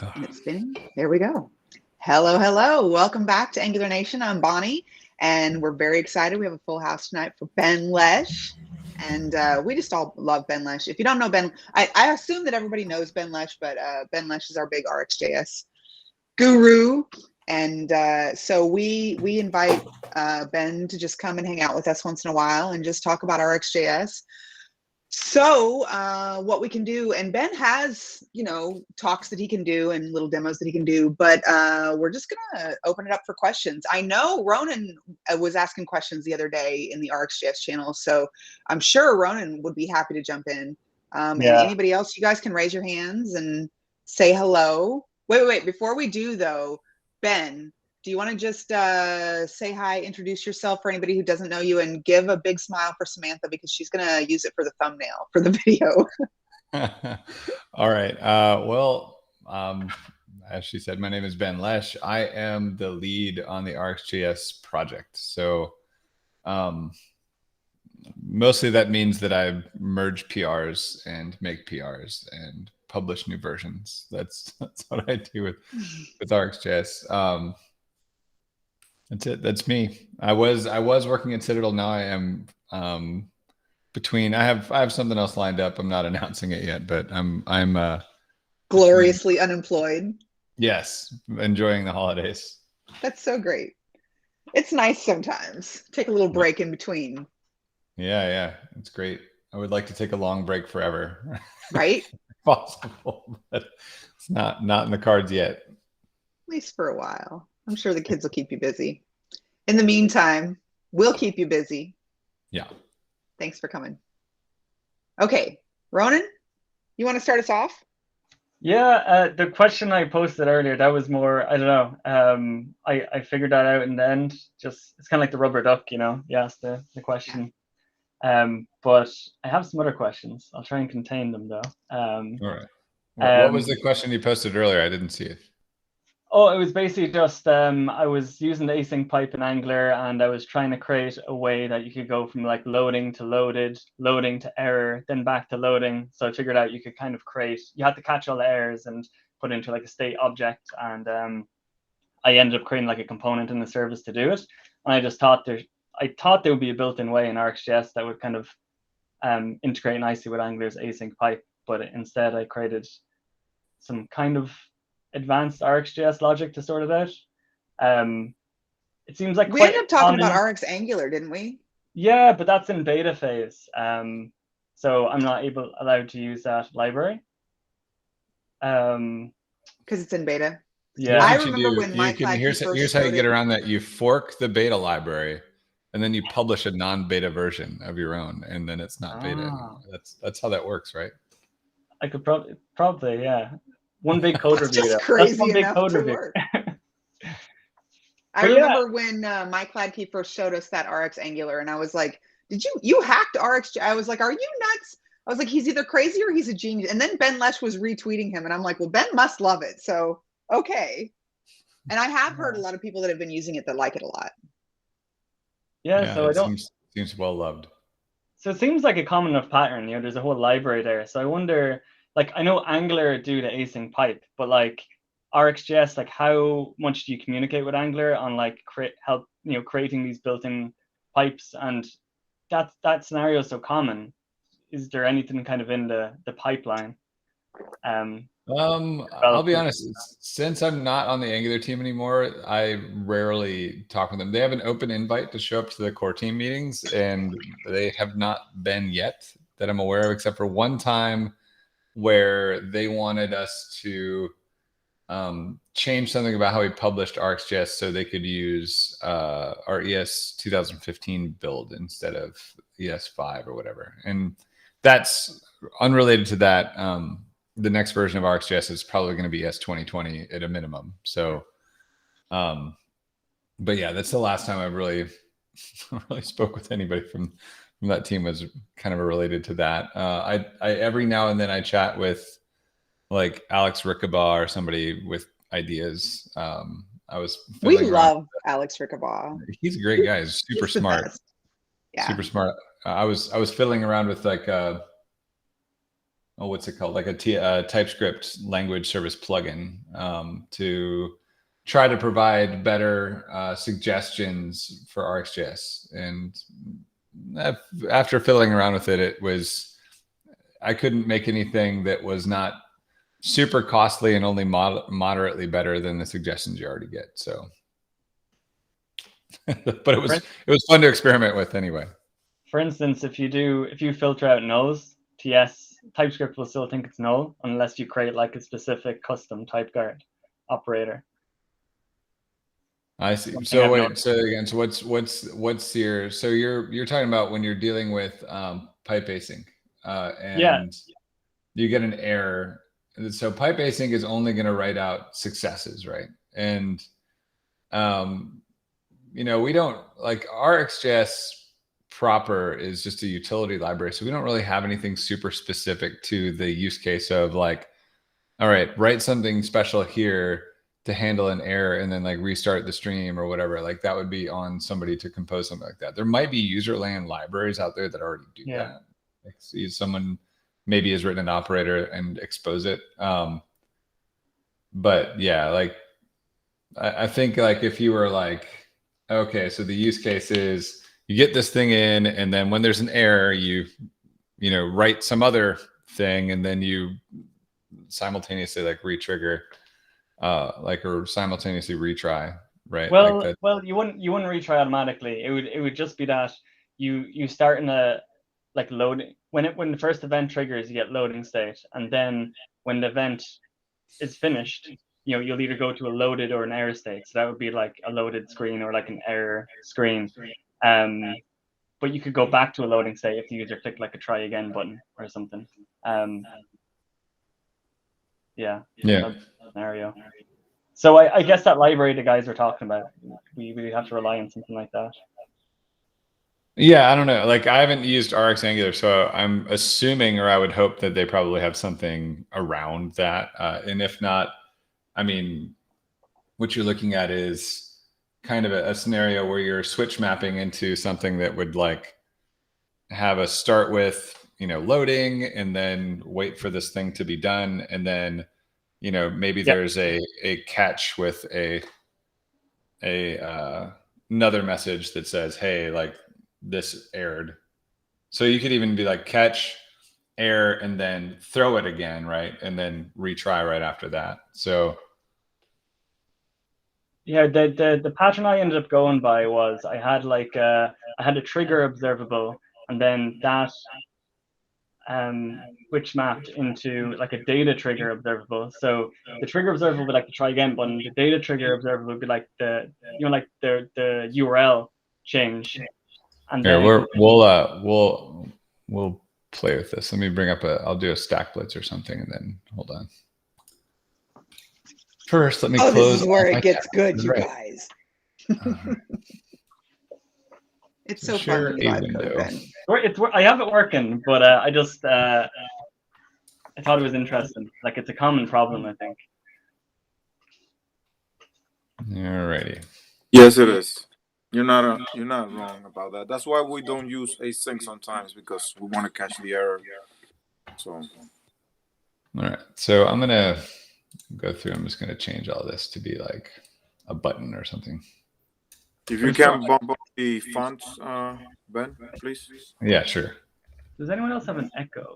And it's been, there we go. Hello, hello. Welcome back to Angular Nation. I'm Bonnie, and we're very excited. We have a full house tonight for Ben Lesh. And we just all love Ben Lesh. If you don't know Ben, I assume that everybody knows Ben Lesh, but Ben Lesh is our big RxJS guru. And so we invite Ben to just come and hang out with us once in a while and just talk about RxJS. So what we can do, and Ben has, talks that he can do and little demos that he can do, but we're just gonna open it up for questions. I know Ronan was asking questions the other day in the RxJS channel, so I'm sure Ronan would be happy to jump in. And anybody else, you guys can raise your hands and say hello. Wait, before we do though, Ben, do you want to just say hi, introduce yourself for anybody who doesn't know you, and give a big smile for Samantha because she's going to use it for the thumbnail for the video. All right. As she said, my name is Ben Lesh. I am the lead on the RxJS project. So mostly that means that I merge PRs and make PRs and publish new versions. That's what I do with RxJS. That's it. That's me. I was working at Citadel. Now I am between. I have something else lined up. I'm not announcing it yet, but I'm gloriously unemployed. Yes, enjoying the holidays. That's so great. It's nice sometimes. Take a little break in between. Yeah, it's great. I would like to take a long break forever. Right? Possible, but it's not in the cards yet. At least for a while. I'm sure the kids will keep you busy. In the meantime, we'll keep you busy. Yeah. Thanks for coming. Okay, Ronan, you want to start us off? Yeah, the question I posted earlier, that was more, I don't know. I figured that out in the end. Just, it's kind of like the rubber duck, you ask the question. But I have some other questions. I'll try and contain them though. All right. What was the question you posted earlier? I didn't see it. Oh, it was basically just I was using the async pipe in Angular, and I was trying to create a way that you could go from like loading to loaded, loading to error, then back to loading. So I figured out you could kind of you had to catch all the errors and put into like a state object. And I ended up creating like a component in the service to do it. And I just thought there would be a built-in way in RxJS that would kind of integrate nicely with Angular's async pipe. But instead I created some kind of advanced RxJS logic to sort it out. It seems like we ended up talking about RxAngular, didn't we? Yeah, but that's in beta phase. So I'm not allowed to use that library. Because it's in beta. Yeah. I remember when here's how you get around that. You fork the beta library, and then you publish a non-beta version of your own, and then it's not beta anymore. That's how that works, right? I could probably, yeah. One big code review. That's crazy. That's one big code review. I remember when Mike Ladke first showed us that RxAngular, and I was like, "Did you hacked RxJS?" I was like, "Are you nuts?" I was like, "He's either crazy or he's a genius." And then Ben Lesh was retweeting him, and I'm like, "Well, Ben must love it." So okay. And I have heard a lot of people that have been using it that like it a lot. Yeah, so seems well loved. So it seems like a common enough pattern. There's a whole library there. So I wonder. Like, I know Angular do the async pipe, but like RxJS, like how much do you communicate with Angular on like creating these built-in pipes? And that scenario is so common. Is there anything kind of in the pipeline? I'll be honest, since I'm not on the Angular team anymore, I rarely talk with them. They have an open invite to show up to the core team meetings, and they have not been yet that I'm aware of, except for one time where they wanted us to change something about how we published RxJS so they could use our ES 2015 build instead of ES5 or whatever. And that's unrelated to that. The next version of RxJS is probably going to be ES 2020 at a minimum. So, but yeah, that's the last time I really spoke with anybody from that team was kind of related to that. I every now and then I chat with like Alex Rickabaugh or somebody with ideas. We love Alex Rickabaugh. He's a great guy. He's super smart. Yeah. Super smart. I was fiddling around with like what's it called? Like a TypeScript language service plugin to try to provide better suggestions for RxJS. And after fiddling around with it, I couldn't make anything that was not super costly and only moderately better than the suggestions you already get. So, but it was fun to experiment with anyway. For instance, if you filter out nulls, TS TypeScript will still think it's null unless you create like a specific custom type guard operator. I see. So wait. So again, so what's your? So you're talking about when you're dealing with pipe async, and you get an error. So pipe async is only going to write out successes, right? And we don't like RxJS proper is just a utility library, so we don't really have anything super specific to the use case of like, all right, write something special here to handle an error and then like restart the stream or whatever. Like that would be on somebody to compose something like that. There might be user land libraries out there that already do that. Like see someone maybe has written an operator and expose it. But yeah, like I think like if you were like, okay, so the use case is you get this thing in, and then when there's an error, you write some other thing, and then you simultaneously like re-trigger, or simultaneously retry, right? Well, like well, you wouldn't retry automatically. It would just be that you start in a like loading when the first event triggers, you get loading state, and then when the event is finished, you'll either go to a loaded or an error state. So that would be like a loaded screen or like an error screen. But you could go back to a loading state if the user clicked like a try again button or something. That scenario. So I guess that library the guys were talking about, we have to rely on something like that. Yeah, I don't know. Like I haven't used Rx Angular, so I'm assuming, or I would hope that they probably have something around that. And if not, I mean, what you're looking at is kind of a scenario where you're switch mapping into something that would like have a start with, loading and then wait for this thing to be done. And then, maybe there's a catch with another message that says, hey, like this errored. So you could even be like catch, error, and then throw it again, right? And then retry right after that. So yeah, the pattern I ended up going by was I had a trigger observable, and then that which mapped into like a data trigger observable. So the trigger observable would be like the try again button. The data trigger observable would be like the URL change. And here, then we'll play with this. Let me bring up I'll do a stack blitz or something, and then hold on. First, let me close. This is where it gets good, you guys. It's so fun to vibe code, Ben. I have it working, but I just I thought it was interesting. Like it's a common problem, I think. Alrighty. Yes, it is. You're not wrong about that. That's why we don't use async sometimes, because we want to catch the error. So, all right. So I'm gonna go through. I'm just gonna change all this to be like a button or something. if you can bump up the font, Ben, please. Yeah, sure. Does anyone else have an echo?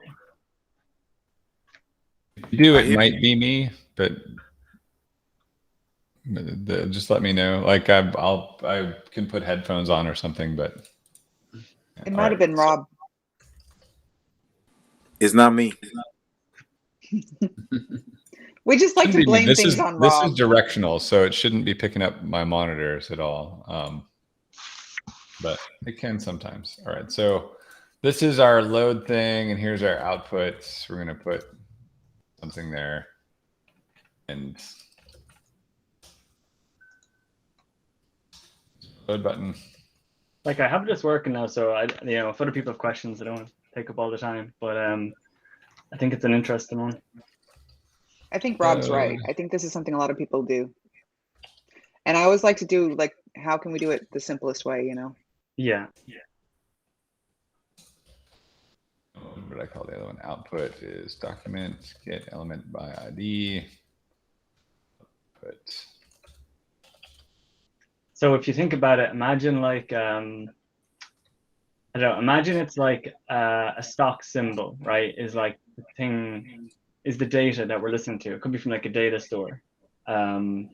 If you do, it might be me, but just let me know. Like I can put headphones on or something, but It might have been Rob. It's not me. We just like to blame things on Rob. This is directional, so it shouldn't be picking up my monitors at all. But it can sometimes. All right, so this is our load thing, and here's our output. We're gonna put something there, and load button. Like I have this working now, so if other people have questions, I don't want to take up all the time. But I think it's an interesting one. I think Rob's right. I think this is something a lot of people do. And I always like to do like, how can we do it the simplest way, Yeah. what did I call the other one? Output is document get element by ID. Output. So if you think about it, imagine like, I don't know, imagine it's like a stock symbol, right? Is like the thing, is the data that we're listening to. It could be from like a data store. And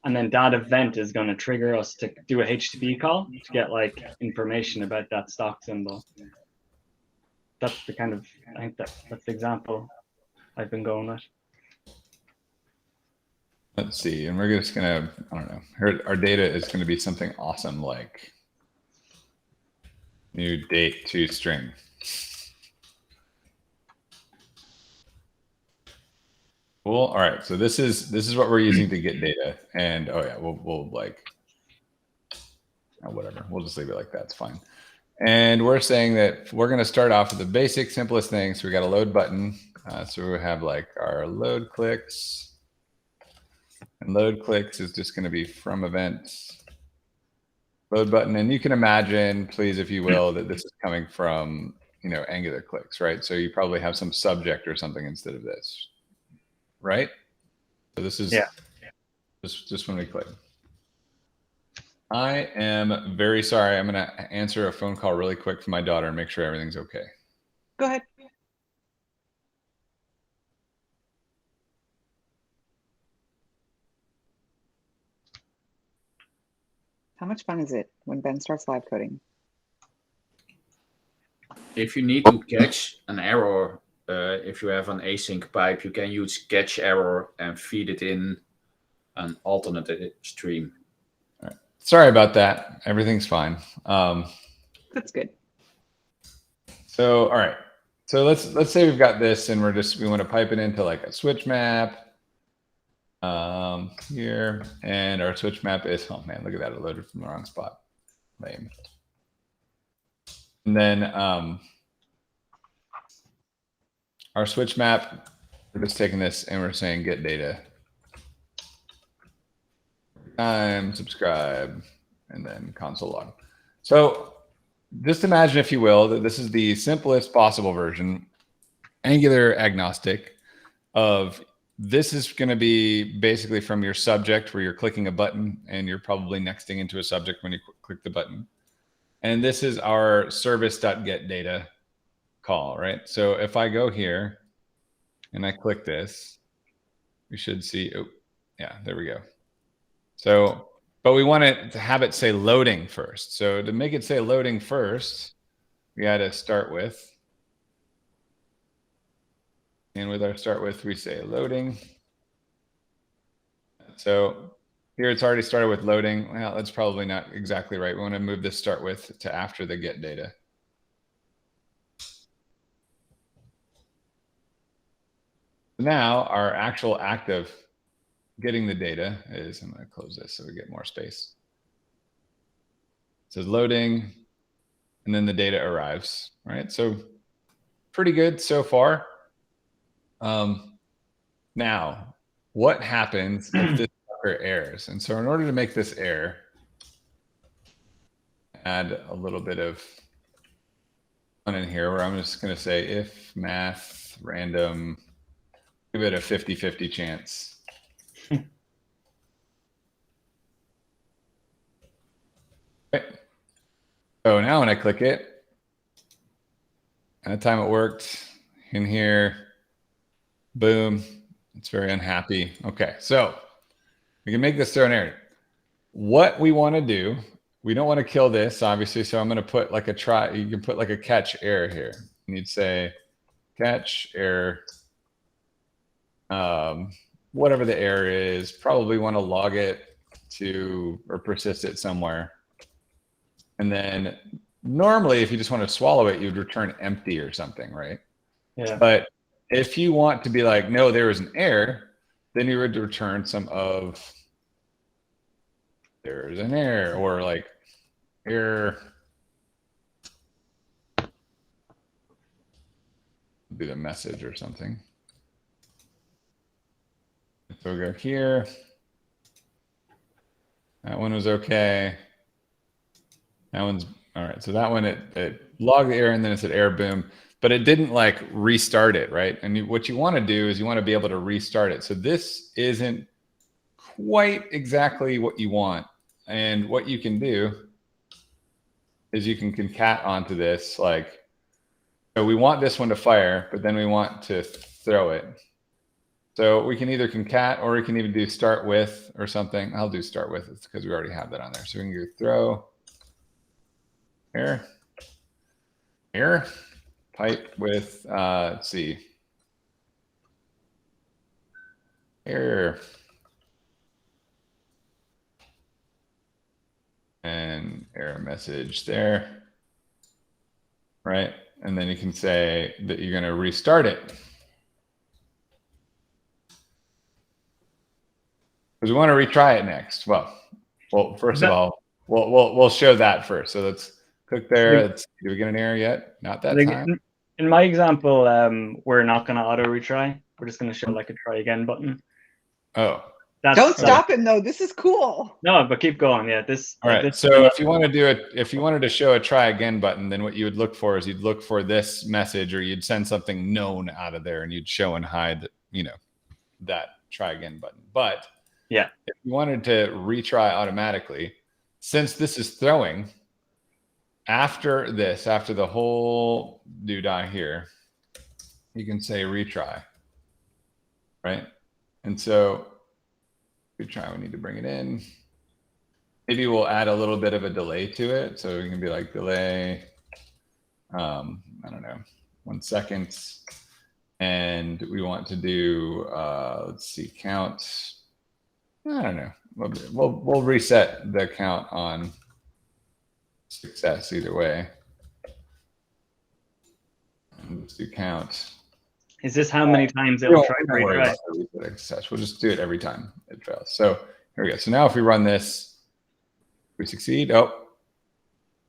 then that event is going to trigger us to do a HTTP call to get like information about that stock symbol. That's the kind of, I think that's the example I've been going with. Let's see, and we're just gonna, I don't know, our data is gonna be something awesome like new date to string. Cool. All right. So this is what we're using to get data, and oh yeah, we'll like, oh, whatever. We'll just leave it like that. It's fine. And we're saying that we're going to start off with the basic, simplest thing. So we got a load button. So we have like our load clicks, and load clicks is just going to be from events load button. And you can imagine, please, if you will, that this is coming from, you know, Angular clicks, right? So you probably have some subject or something instead of this. Right? So this is just when we click. I am very sorry. I'm going to answer a phone call really quick from my daughter and make sure everything's okay. Go ahead. How much fun is it when Ben starts live coding? If you need to catch an error, if you have an async pipe, you can use catch error and feed it in an alternate stream. All right. Sorry about that. Everything's fine. That's good. So, all right. So let's say we've got this and we want to pipe it into like a switch map here, and our switch map is, oh man, look at that. It loaded from the wrong spot. Lame. And then our switch map, we're just taking this and we're saying get data. Time, subscribe, and then console log. So just imagine, if you will, that this is the simplest possible version, Angular agnostic, of this is going to be basically from your subject where you're clicking a button and you're probably nexting into a subject when you click the button. And this is our service.getData call, right? So if I go here and I click this, we should see, oh, yeah, there we go. So, but we want it to have it say loading first. So to make it say loading first, we got to start with. And with our start with, we say loading. So here it's already started with loading. Well, that's probably not exactly right. We want to move this start with to after the get data. Now our actual act of getting the data is, I'm going to close this so we get more space. It says loading, and then the data arrives, right? So pretty good so far. Now, what happens if this errors? And so in order to make this error, add a little bit of fun in here where I'm just going to say if math random, give it a 50-50 chance. Okay. So now when I click it, at the time it worked in here, boom, it's very unhappy. Okay, so we can make this throw an error. What we want to do, we don't want to kill this, obviously, so I'm going to put like a try, you can put like a catch error here. And you'd say catch error, whatever the error is, probably want to log it to, or persist it somewhere. And then normally, if you just want to swallow it, you'd return empty or something, right? Yeah. But if you want to be like, no, there was an error, then you would return some of, there's an error, or like error. Be the message or something. So we go here. That one was okay. That one's all right. So that one, it logged the error and then it said error boom. but it didn't like restart it, right? And what you want to do is you want to be able to restart it. So this isn't quite exactly what you want. And what you can do is you can concat onto this, like, so we want this one to fire, but then we want to throw it. So we can either concat, or we can even do start with or something. I'll do start with, it's because we already have that on there. So we can do throw, here, pipe with, let's see, here, and error message there, right? And then you can say that you're going to restart it. Because we want to retry it next. Well, first of all, we'll show that first. So let's click there. Did we get an error yet? Not that time. In my example, we're not going to auto retry. We're just going to show like a try again button. Oh. Don't stop him though. This is cool. No, but keep going. Yeah, this. All right. So if you want to do it, if you wanted to show a try again button, then what you would look for is you'd look for this message, or you'd send something known out of there, and you'd show and hide, you know, that try again button. But yeah, if you wanted to retry automatically, since this is throwing, after this, after the whole doodah here, you can say retry, right? And so retry, we need to bring it in. Maybe we'll add a little bit of a delay to it. So we can be like delay, I don't know, 1 second. And we want to do, let's see, count. I don't know. We'll reset the count on success either way. And let's do count. Is this how many times it'll try to retry? We'll just do it every time it fails. So here we go. So now if we run this, we succeed. Oh,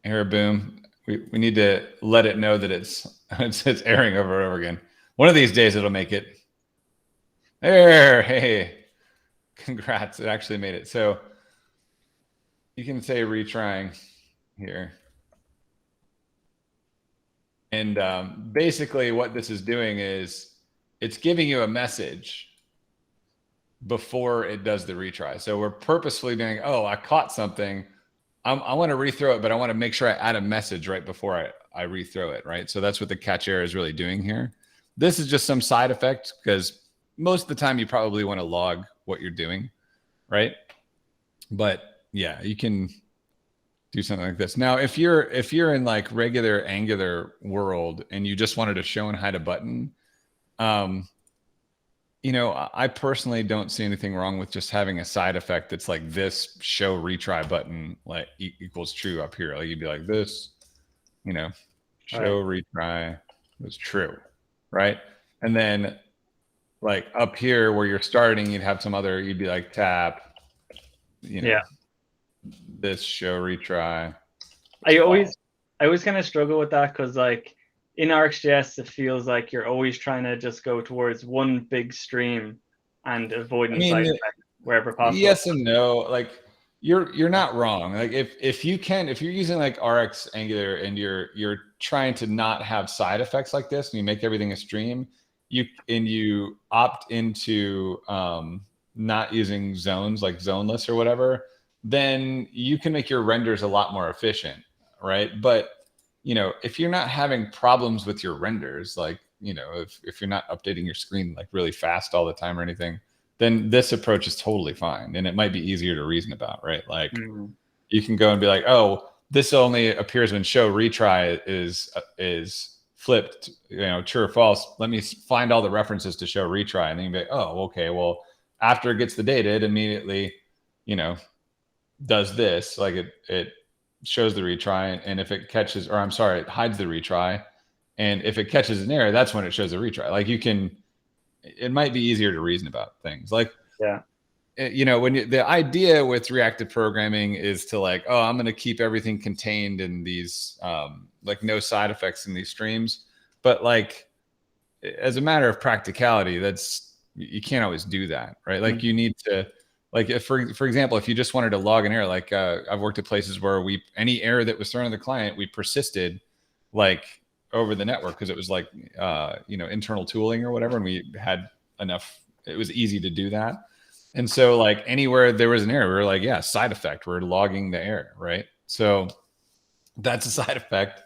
error, boom. We need to let it know that it's erroring over and over again. One of these days it'll make it. There, hey, congrats, it actually made it. So you can say retrying here. And basically what this is doing is it's giving you a message before it does the retry. So we're purposefully doing, oh, I caught something. I want to rethrow it, but I want to make sure I add a message right before I rethrow it, right? So that's what the catch error is really doing here. This is just some side effect, because most of the time you probably want to log what you're doing, right? But yeah, you can do something like this. Now, if you're in like regular Angular world and you just wanted to show and hide a button, you know, I personally don't see anything wrong with just having a side effect that's like this show retry button like equals true up here. Like you'd be like this, you know, show retry was true, right? And then like up here where you're starting, you'd have some other, you'd be like tap, you know, this show retry. I always kind of struggle with that, because like in RxJS, it feels like you're always trying to just go towards one big stream and avoiding side effects wherever possible. Yes and no. Like you're not wrong. Like if you're using like Rx Angular and you're trying to not have side effects like this, and you make everything a stream, you opt into not using zones, like zoneless or whatever, then you can make your renders a lot more efficient, right? But you know, if you're not having problems with your renders, like, you know, if you're not updating your screen like really fast all the time or anything, then this approach is totally fine. And it might be easier to reason about, right? Like you can go and be like, oh, this only appears when show retry is flipped, you know, true or false. Let me find all the references to show retry. And then you be like, oh, okay, well, after it gets the data, it immediately, you know, does this, like it shows the retry, and if it catches, or I'm sorry, it hides the retry, and if it catches an error, that's when it shows the retry. Like it might be easier to reason about things. Like, you know, when the idea with reactive programming is to like, oh, I'm going to keep everything contained in these, like no side effects in these streams. But like, as a matter of practicality, you can't always do that, right? Like you need to, like if, for example, if you just wanted to log an error, like I've worked at places where any error that was thrown to the client, we persisted like over the network because it was like internal tooling or whatever, and we had enough. It was easy to do that. And so like anywhere there was an error, we were like, yeah, side effect. We're logging the error, right? So that's a side effect,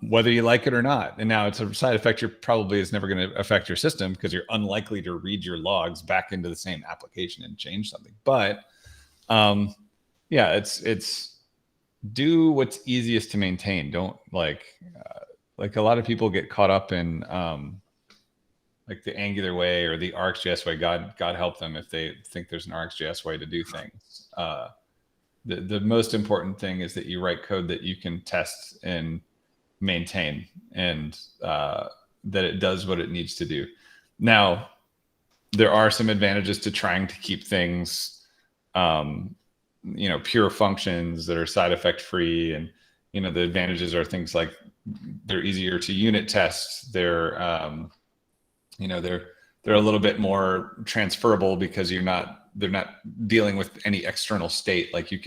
whether you like it or not. And now it's a side effect you probably is never going to affect your system because you're unlikely to read your logs back into the same application and change something. But yeah, it's do what's easiest to maintain. Don't like a lot of people get caught up in like the Angular way or the RxJS way. God help them if they think there's an RxJS way to do things. The most important thing is that you write code that you can test and maintain, and that it does what it needs to do. Now, there are some advantages to trying to keep things, pure functions that are side effect free. And, the advantages are things like they're easier to unit test. They're a little bit more transferable because they're not dealing with any external state. Like you'd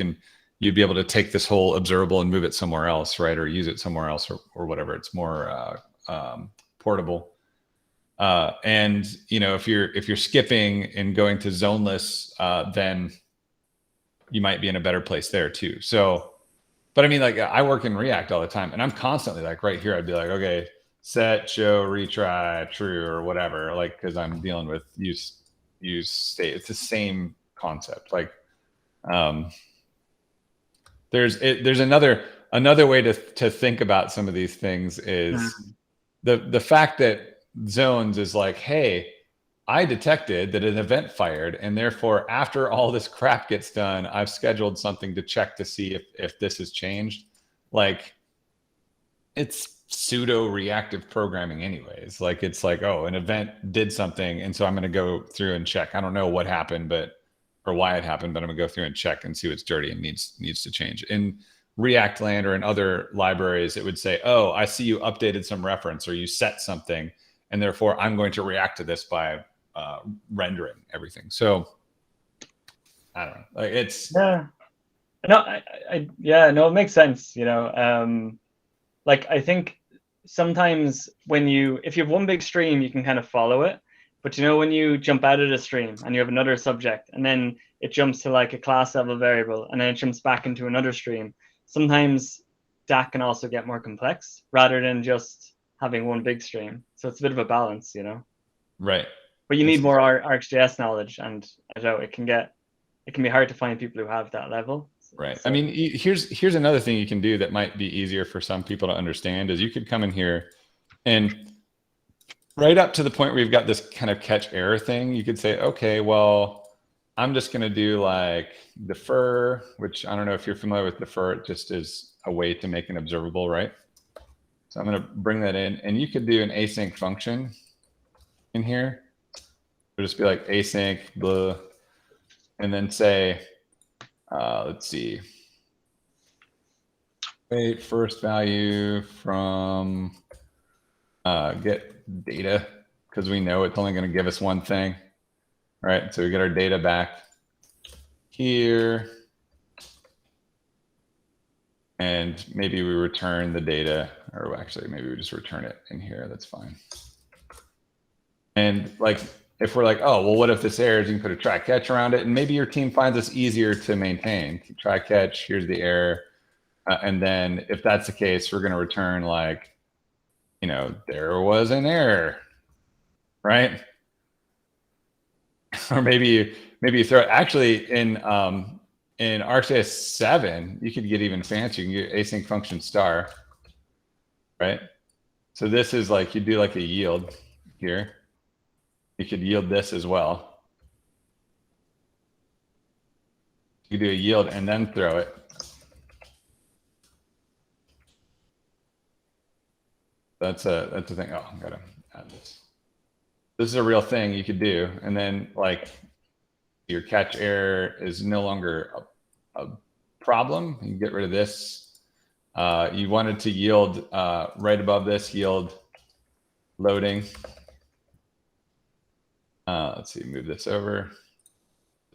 be able to take this whole observable and move it somewhere else, right? Or use it somewhere else or whatever. It's more portable. And if you're skipping and going to zoneless, then you might be in a better place there too. So, but I mean, like I work in React all the time, and I'm constantly like right here, I'd be like, okay, set, show, retry, true, or whatever, like, because I'm dealing with use state. It's the same concept. Like, there's another way to think about some of these things is the fact that zones is like, hey, I detected that an event fired, and therefore after all this crap gets done, I've scheduled something to check to see if this has changed. Like, it's pseudo reactive programming anyways. Like, it's like, oh, an event did something, and so I'm going to go through and check. I don't know what happened, or why it happened, but I'm gonna go through and check and see what's dirty and needs to change. In React land or in other libraries, it would say, oh, I see you updated some reference or you set something, and therefore I'm going to react to this by rendering everything. So I don't know. Like, it's it makes sense. Like, I think sometimes if you have one big stream, you can kind of follow it. But when you jump out of the stream and you have another subject, and then it jumps to like a class level variable, and then it jumps back into another stream, sometimes that can also get more complex rather than just having one big stream. So it's a bit of a balance, Right. But you need more RxJS knowledge, and I know it can be hard to find people who have that level. Right. So, I mean, here's another thing you can do that might be easier for some people to understand is you could come in here and right up to the point where you've got this kind of catch error thing, you could say, okay, well, I'm just going to do like defer, which I don't know if you're familiar with defer. It just is a way to make an observable, right? So I'm going to bring that in, and you could do an async function in here. It'll just be like async, blah, and then say, let's see, wait, first value from get data, because we know it's only going to give us one thing. All right, so we get our data back here, and maybe we return the data, or actually maybe we just return it in here. That's fine. And like, if we're like, oh, well, what if this errors? You can put a try catch around it, and maybe your team finds this easier to maintain. Try catch, here's the error, and then if that's the case, we're going to return like, there was an error, right? Or maybe you throw it. Actually, in RxJS 7, you could get even fancy. You can get async function star, right? So this is like, you do like a yield here. You could yield this as well. You do a yield and then throw it. That's a thing. Oh, I gotta add this. This is a real thing you could do. And then like your catch error is no longer a problem. You can get rid of this. You wanted to yield right above this, yield loading. Let's see, move this over.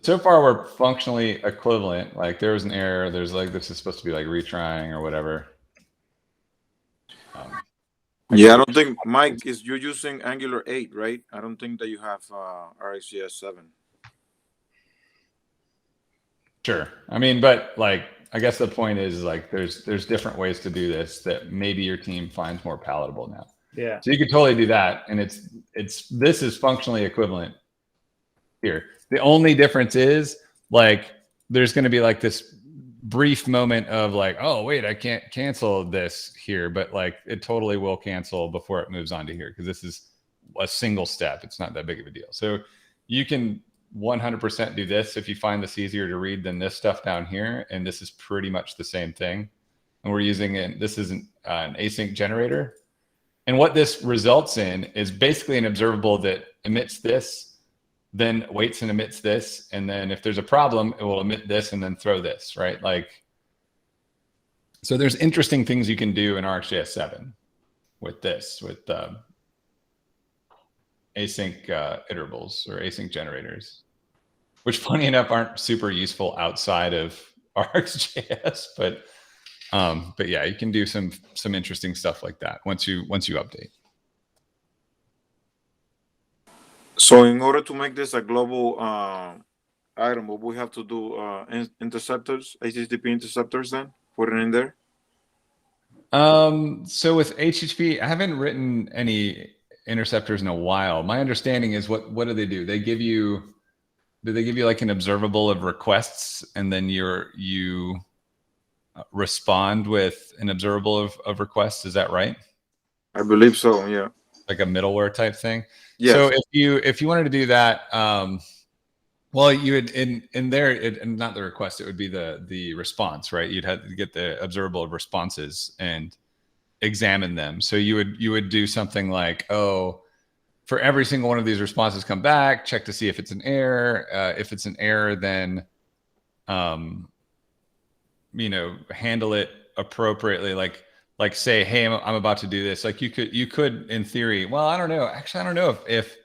So far, we're functionally equivalent. Like there was an error. There's like, this is supposed to be like retrying or whatever. Yeah, I don't think Mike is you're using Angular 8, right? I don't think that you have RxJS 7. Sure. I mean, but like, I guess the point is like, there's different ways to do this that maybe your team finds more palatable now. Yeah. So you could totally do that, and this is functionally equivalent here. The only difference is like there's going to be like this brief moment of like, oh wait, I can't cancel this here, but like it totally will cancel before it moves on to here because this is a single step. It's not that big of a deal. So you can 100% do this if you find this easier to read than this stuff down here, and this is pretty much the same thing. And we're using it. This is an async generator. And what this results in is basically an observable that emits this, then waits and emits this. And then if there's a problem, it will emit this and then throw this, right? Like, so there's interesting things you can do in RxJS 7 with this, with async iterables or async generators, which funny enough aren't super useful outside of RxJS, but yeah, you can do some interesting stuff like that once you update. So in order to make this a global item, what we have to do interceptors, HTTP interceptors, then put it in there. So with HTTP, I haven't written any interceptors in a while. My understanding is what do? Do they give you like an observable of requests, and then you respond with an observable of requests? Is that right? I believe so. Yeah. Like a middleware type thing. Yes. So if you wanted to do that, well, you would in there, and not the request, it would be the response, right? You'd have to get the observable of responses and examine them. So you would do something like, oh, for every single one of these responses come back, check to see if it's an error. If it's an error, then handle it appropriately. Like say, hey, I'm about to do this. Like you could in theory, well, I don't know. Actually, I don't know if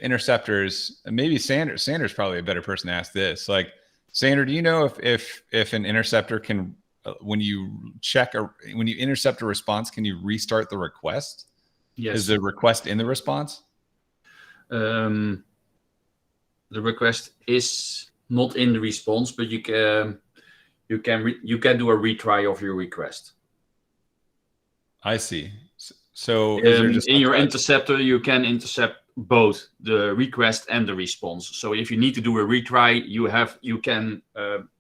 interceptors, maybe Sander's probably a better person to ask this. Like, Sander, do you know if an interceptor can, when you intercept a response, can you restart the request? Yes. Is the request in the response? The request is not in the response, but you can do a retry of your request. I see. So in your interceptor, you can intercept both the request and the response. So if you need to do a retry, you can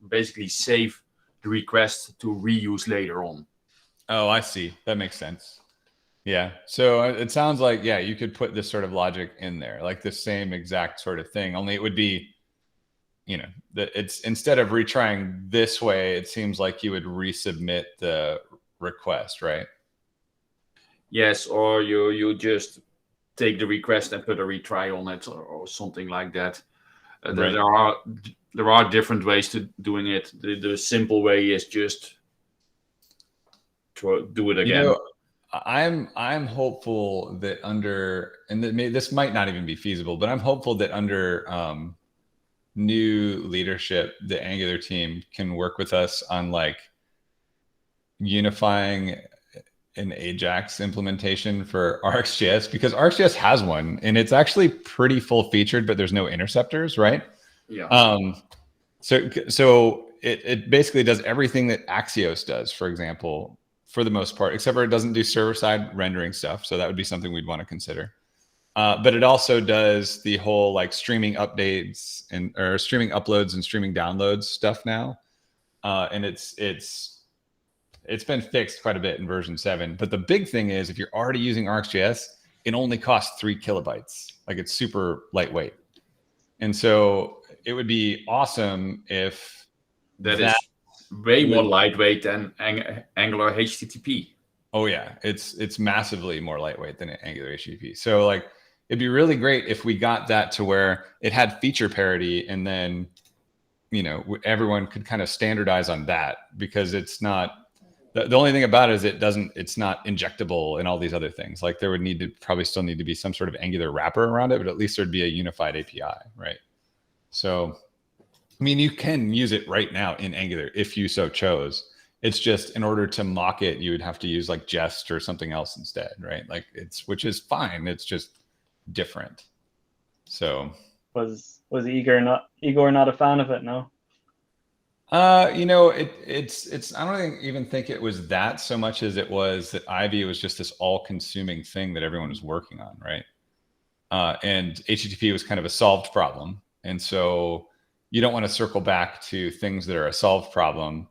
basically save the request to reuse later on. Oh, I see. That makes sense. Yeah. So it sounds like, yeah, you could put this sort of logic in there, like the same exact sort of thing, only it would be, that it's instead of retrying this way, it seems like you would resubmit the request, right? Yes, or you just take the request and put a retry on it or something like that. Right. There are different ways to doing it. The simple way is just to do it again. I'm hopeful that this might not even be feasible, but I'm hopeful that under new leadership, the Angular team can work with us on like unifying an Ajax implementation for RxJS, because RxJS has one and it's actually pretty full featured, but there's no interceptors, right? Yeah. So it basically does everything that Axios does, for example, for the most part, except for it doesn't do server-side rendering stuff. So that would be something we'd want to consider. But it also does the whole like streaming updates or streaming uploads and streaming downloads stuff now. And it's been fixed quite a bit in version 7. But the big thing is, if you're already using RxJS, it only costs 3 kilobytes. Like, it's super lightweight. And so it would be awesome if that is way more lightweight than Angular HTTP. Oh yeah, it's massively more lightweight than Angular HTTP. So like, it'd be really great if we got that to where it had feature parity, and then everyone could kind of standardize on that, because it's not. The only thing about it is it's not injectable and all these other things. Like, there would probably still need to be some sort of Angular wrapper around it, but at least there'd be a unified API, right? So, I mean, you can use it right now in Angular if you so chose. It's just in order to mock it, you would have to use like Jest or something else instead, right? Like which is fine. It's just different. So Was Igor not a fan of it? No. You know, it's I don't even think it was that so much as it was that Ivy was just this all-consuming thing that everyone was working on, right? And HTTP was kind of a solved problem, and so you don't want to circle back to things that are a solved problem.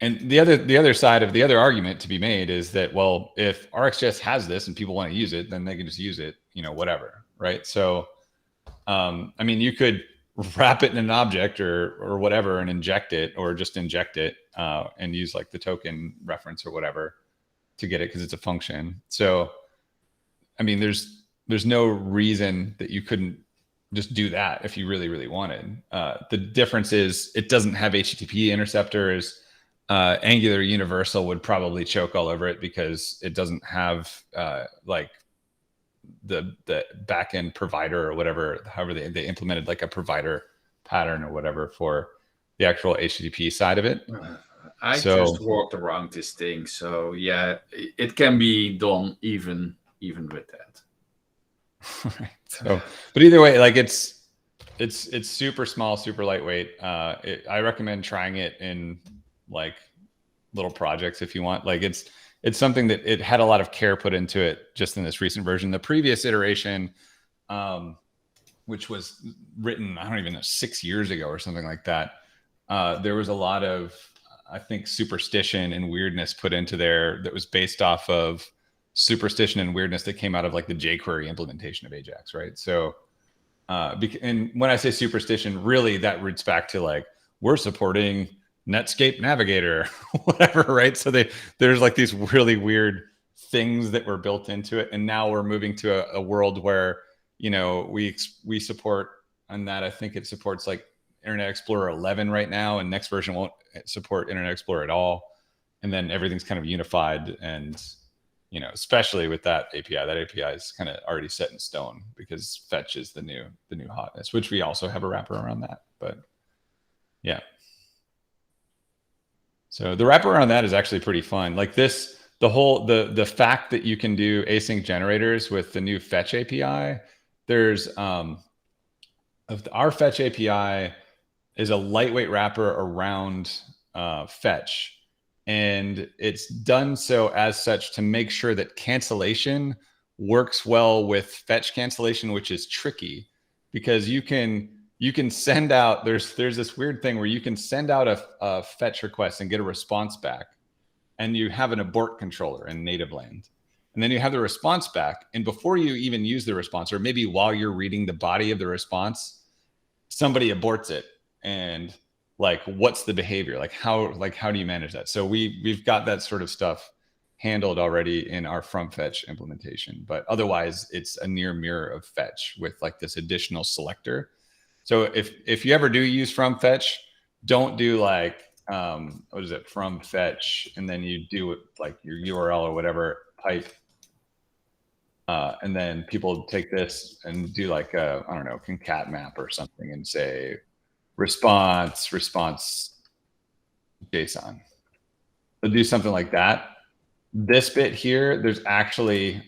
And the other side of the other argument to be made is that, well, if RxJS has this and people want to use it, then they can just use it, you know, whatever, right? So, I mean, you could wrap it in an object or whatever and inject it, or just inject it and use like the token reference or whatever to get it because it's a function. So, I mean, there's no reason that you couldn't just do that if you really, really wanted. The difference is it doesn't have HTTP interceptors. Angular Universal would probably choke all over it because it doesn't have like the backend provider or whatever, however they implemented like a provider pattern or whatever for the actual HTTP side of it. I just walked around this thing, so yeah, it can be done even with that. Right. So, but either way, like it's super small, super lightweight. I recommend trying it in like little projects if you want. Like it's something that it had a lot of care put into it just in this recent version. The previous iteration, which was written, I don't even know, 6 years ago or something like that. There was a lot of, I think, superstition and weirdness put into there that was based off of superstition and weirdness that came out of like the jQuery implementation of Ajax, right? So, and when I say superstition, really that roots back to like, we're supporting Netscape Navigator, whatever, right? So there's like these really weird things that were built into it, and now we're moving to a world where, you know, we support on that. I think it supports like Internet Explorer 11 right now, and next version won't support Internet Explorer at all, and then everything's kind of unified. And you know, especially with that API is kind of already set in stone because fetch is the new hotness, which we also have a wrapper around that. But yeah. So the wrapper around that is actually pretty fun. Like this, the fact that you can do async generators with the new fetch API, there's our fetch API is a lightweight wrapper around fetch. And it's done so as such to make sure that cancellation works well with fetch cancellation, which is tricky because you can send out, there's this weird thing where you can send out a fetch request and get a response back, and you have an abort controller in native land. And then you have the response back, and before you even use the response, or maybe while you're reading the body of the response, somebody aborts it. And like, what's the behavior? Like how do you manage that? So we've got that sort of stuff handled already in our from fetch implementation, but otherwise it's a near mirror of fetch with like this additional selector. So if you ever do use from fetch, don't do like, what is it, from fetch, and then you do it like your URL or whatever pipe. And then people take this and do like a, I don't know, concat map or something and say response JSON. So do something like that. This bit here, there's actually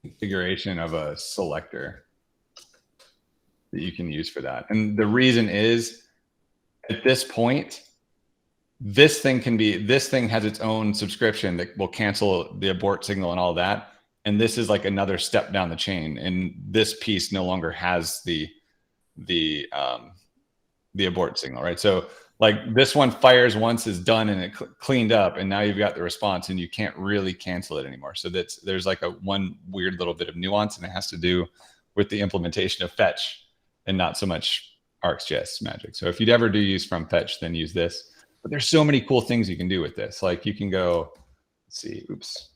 configuration of a selector that you can use for that. And the reason is, at this point, this thing has its own subscription that will cancel the abort signal and all that. And this is like another step down the chain. And this piece no longer has the abort signal, right? So like this one fires once, is done, and it cleaned up, and now you've got the response, and you can't really cancel it anymore. So there's like one weird little bit of nuance, and it has to do with the implementation of fetch and not so much RxJS magic. So if you'd ever do use from fetch, then use this. But there's so many cool things you can do with this. Like you can go, let's see, oops.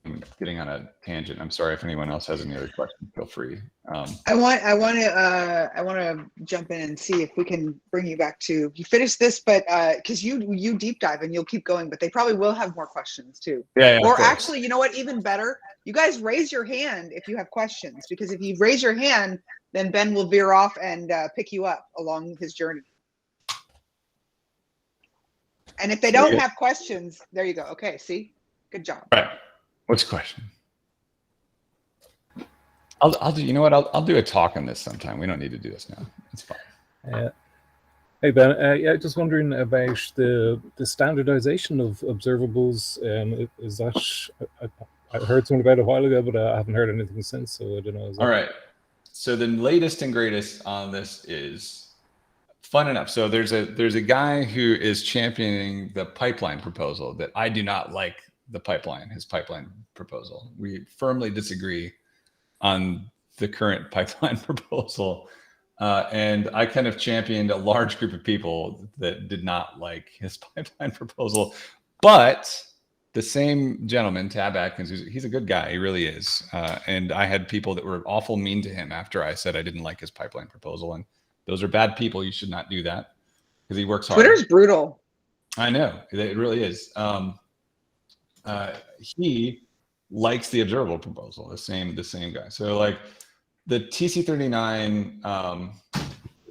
I'm getting on a tangent. I'm sorry if anyone else has any other questions, feel free. I want to jump in and see if we can bring you back to, you finish this, but because you deep dive and you'll keep going, but they probably will have more questions too. Yeah, or actually, you know what, even better, you guys raise your hand if you have questions, because if you raise your hand, then Ben will veer off and pick you up along his journey. And if they don't have questions, there you go. Okay, see? Good job. Right. What's the question? I'll do. You know what? I'll do a talk on this sometime. We don't need to do this now. It's fine. Hey Ben, yeah, just wondering about the standardization of observables. Is that I heard something about it a while ago, but I haven't heard anything since, so I don't know. All right. So the latest and greatest on this is fun enough. So there's a guy who is championing the pipeline proposal that I do not like his pipeline proposal. We firmly disagree on the current pipeline proposal. And I kind of championed a large group of people that did not like his pipeline proposal. But the same gentleman, Tab Atkins, he's a good guy. He really is. And I had people that were awful mean to him after I said I didn't like his pipeline proposal. And those are bad people. You should not do that because he works hard. Twitter's brutal. I know. It really is. He likes the observable proposal, the same guy. So like the TC39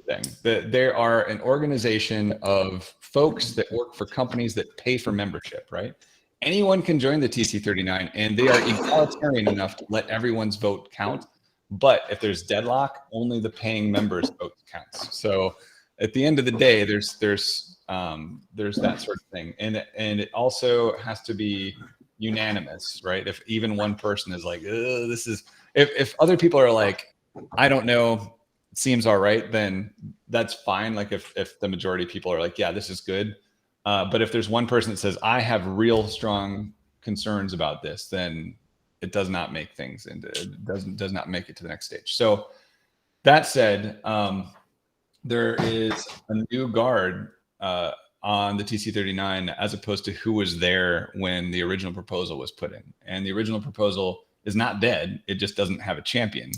thing, there are an organization of folks that work for companies that pay for membership, right? Anyone can join the TC39 and they are egalitarian enough to let everyone's vote count. But if there's deadlock, only the paying members' vote counts. So at the end of the day, there's that sort of thing. And it also has to be unanimous, right? If even one person is like, this is, if other people are like, I don't know, it seems all right, then that's fine. Like if the majority of people are like, yeah, this is good. But if there's one person that says, I have real strong concerns about this, then it does not make things into, it does not make it to the next stage. So that said, there is a new guard on the TC39 as opposed to who was there when the original proposal was put in. And the original proposal is not dead. It just doesn't have a champion.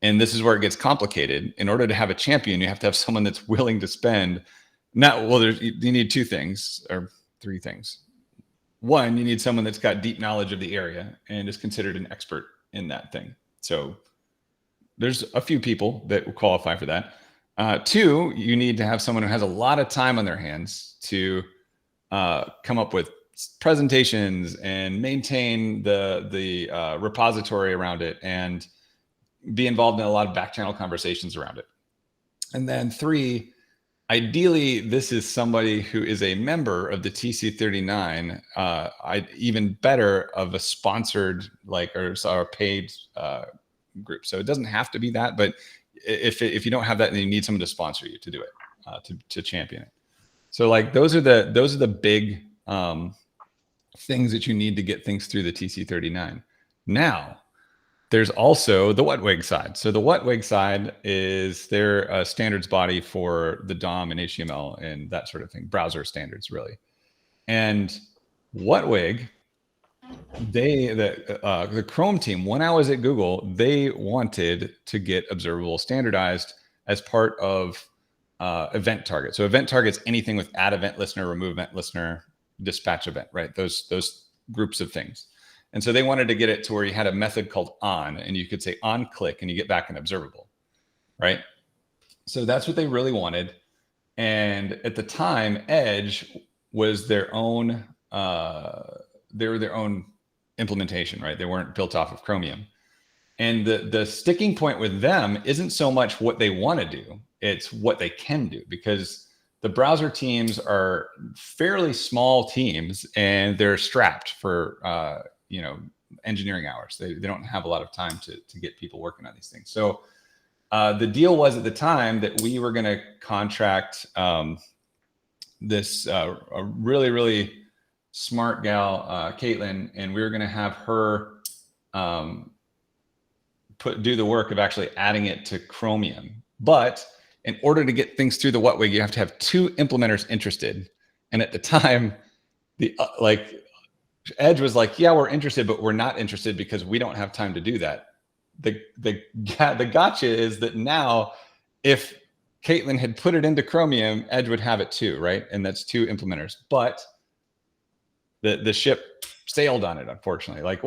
And this is where it gets complicated. In order to have a champion, you have to have someone that's willing to spend you need two things or three things. One, you need someone that's got deep knowledge of the area and is considered an expert in that thing. So there's a few people that will qualify for that. Two, you need to have someone who has a lot of time on their hands to come up with presentations and maintain the repository around it and be involved in a lot of back channel conversations around it. And then three, ideally, this is somebody who is a member of the TC39, even better of a sponsored or paid group. So it doesn't have to be that, but if you don't have that, then you need someone to sponsor you to do it, to champion it. So like those are the big things that you need to get things through the TC39. Now, there's also the WhatWig side. So the WhatWig side is their standards body for the DOM and HTML and that sort of thing, browser standards really. And WhatWig, the Chrome team, when I was at Google, they wanted to get observable standardized as part of event target. So event target's anything with add event listener, remove event listener, dispatch event, right? Those groups of things. And so they wanted to get it to where you had a method called on, and you could say on click and you get back an observable, right? So that's what they really wanted. And at the time, Edge was their own, they were their own implementation, right? They weren't built off of Chromium. And the sticking point with them isn't so much what they want to do, it's what they can do, because the browser teams are fairly small teams and they're strapped for, engineering hours. They don't have a lot of time to get people working on these things. So the deal was at the time that we were going to contract this a really, really smart gal, Caitlin, and we were going to have her do the work of actually adding it to Chromium. But in order to get things through the WhatWig, you have to have two implementers interested. And at the time, Edge was like, yeah, we're interested, but we're not interested because we don't have time to do that. The gotcha is that now, if Caitlin had put it into Chromium, Edge would have it too, right? And that's two implementers. But the ship sailed on it, unfortunately. I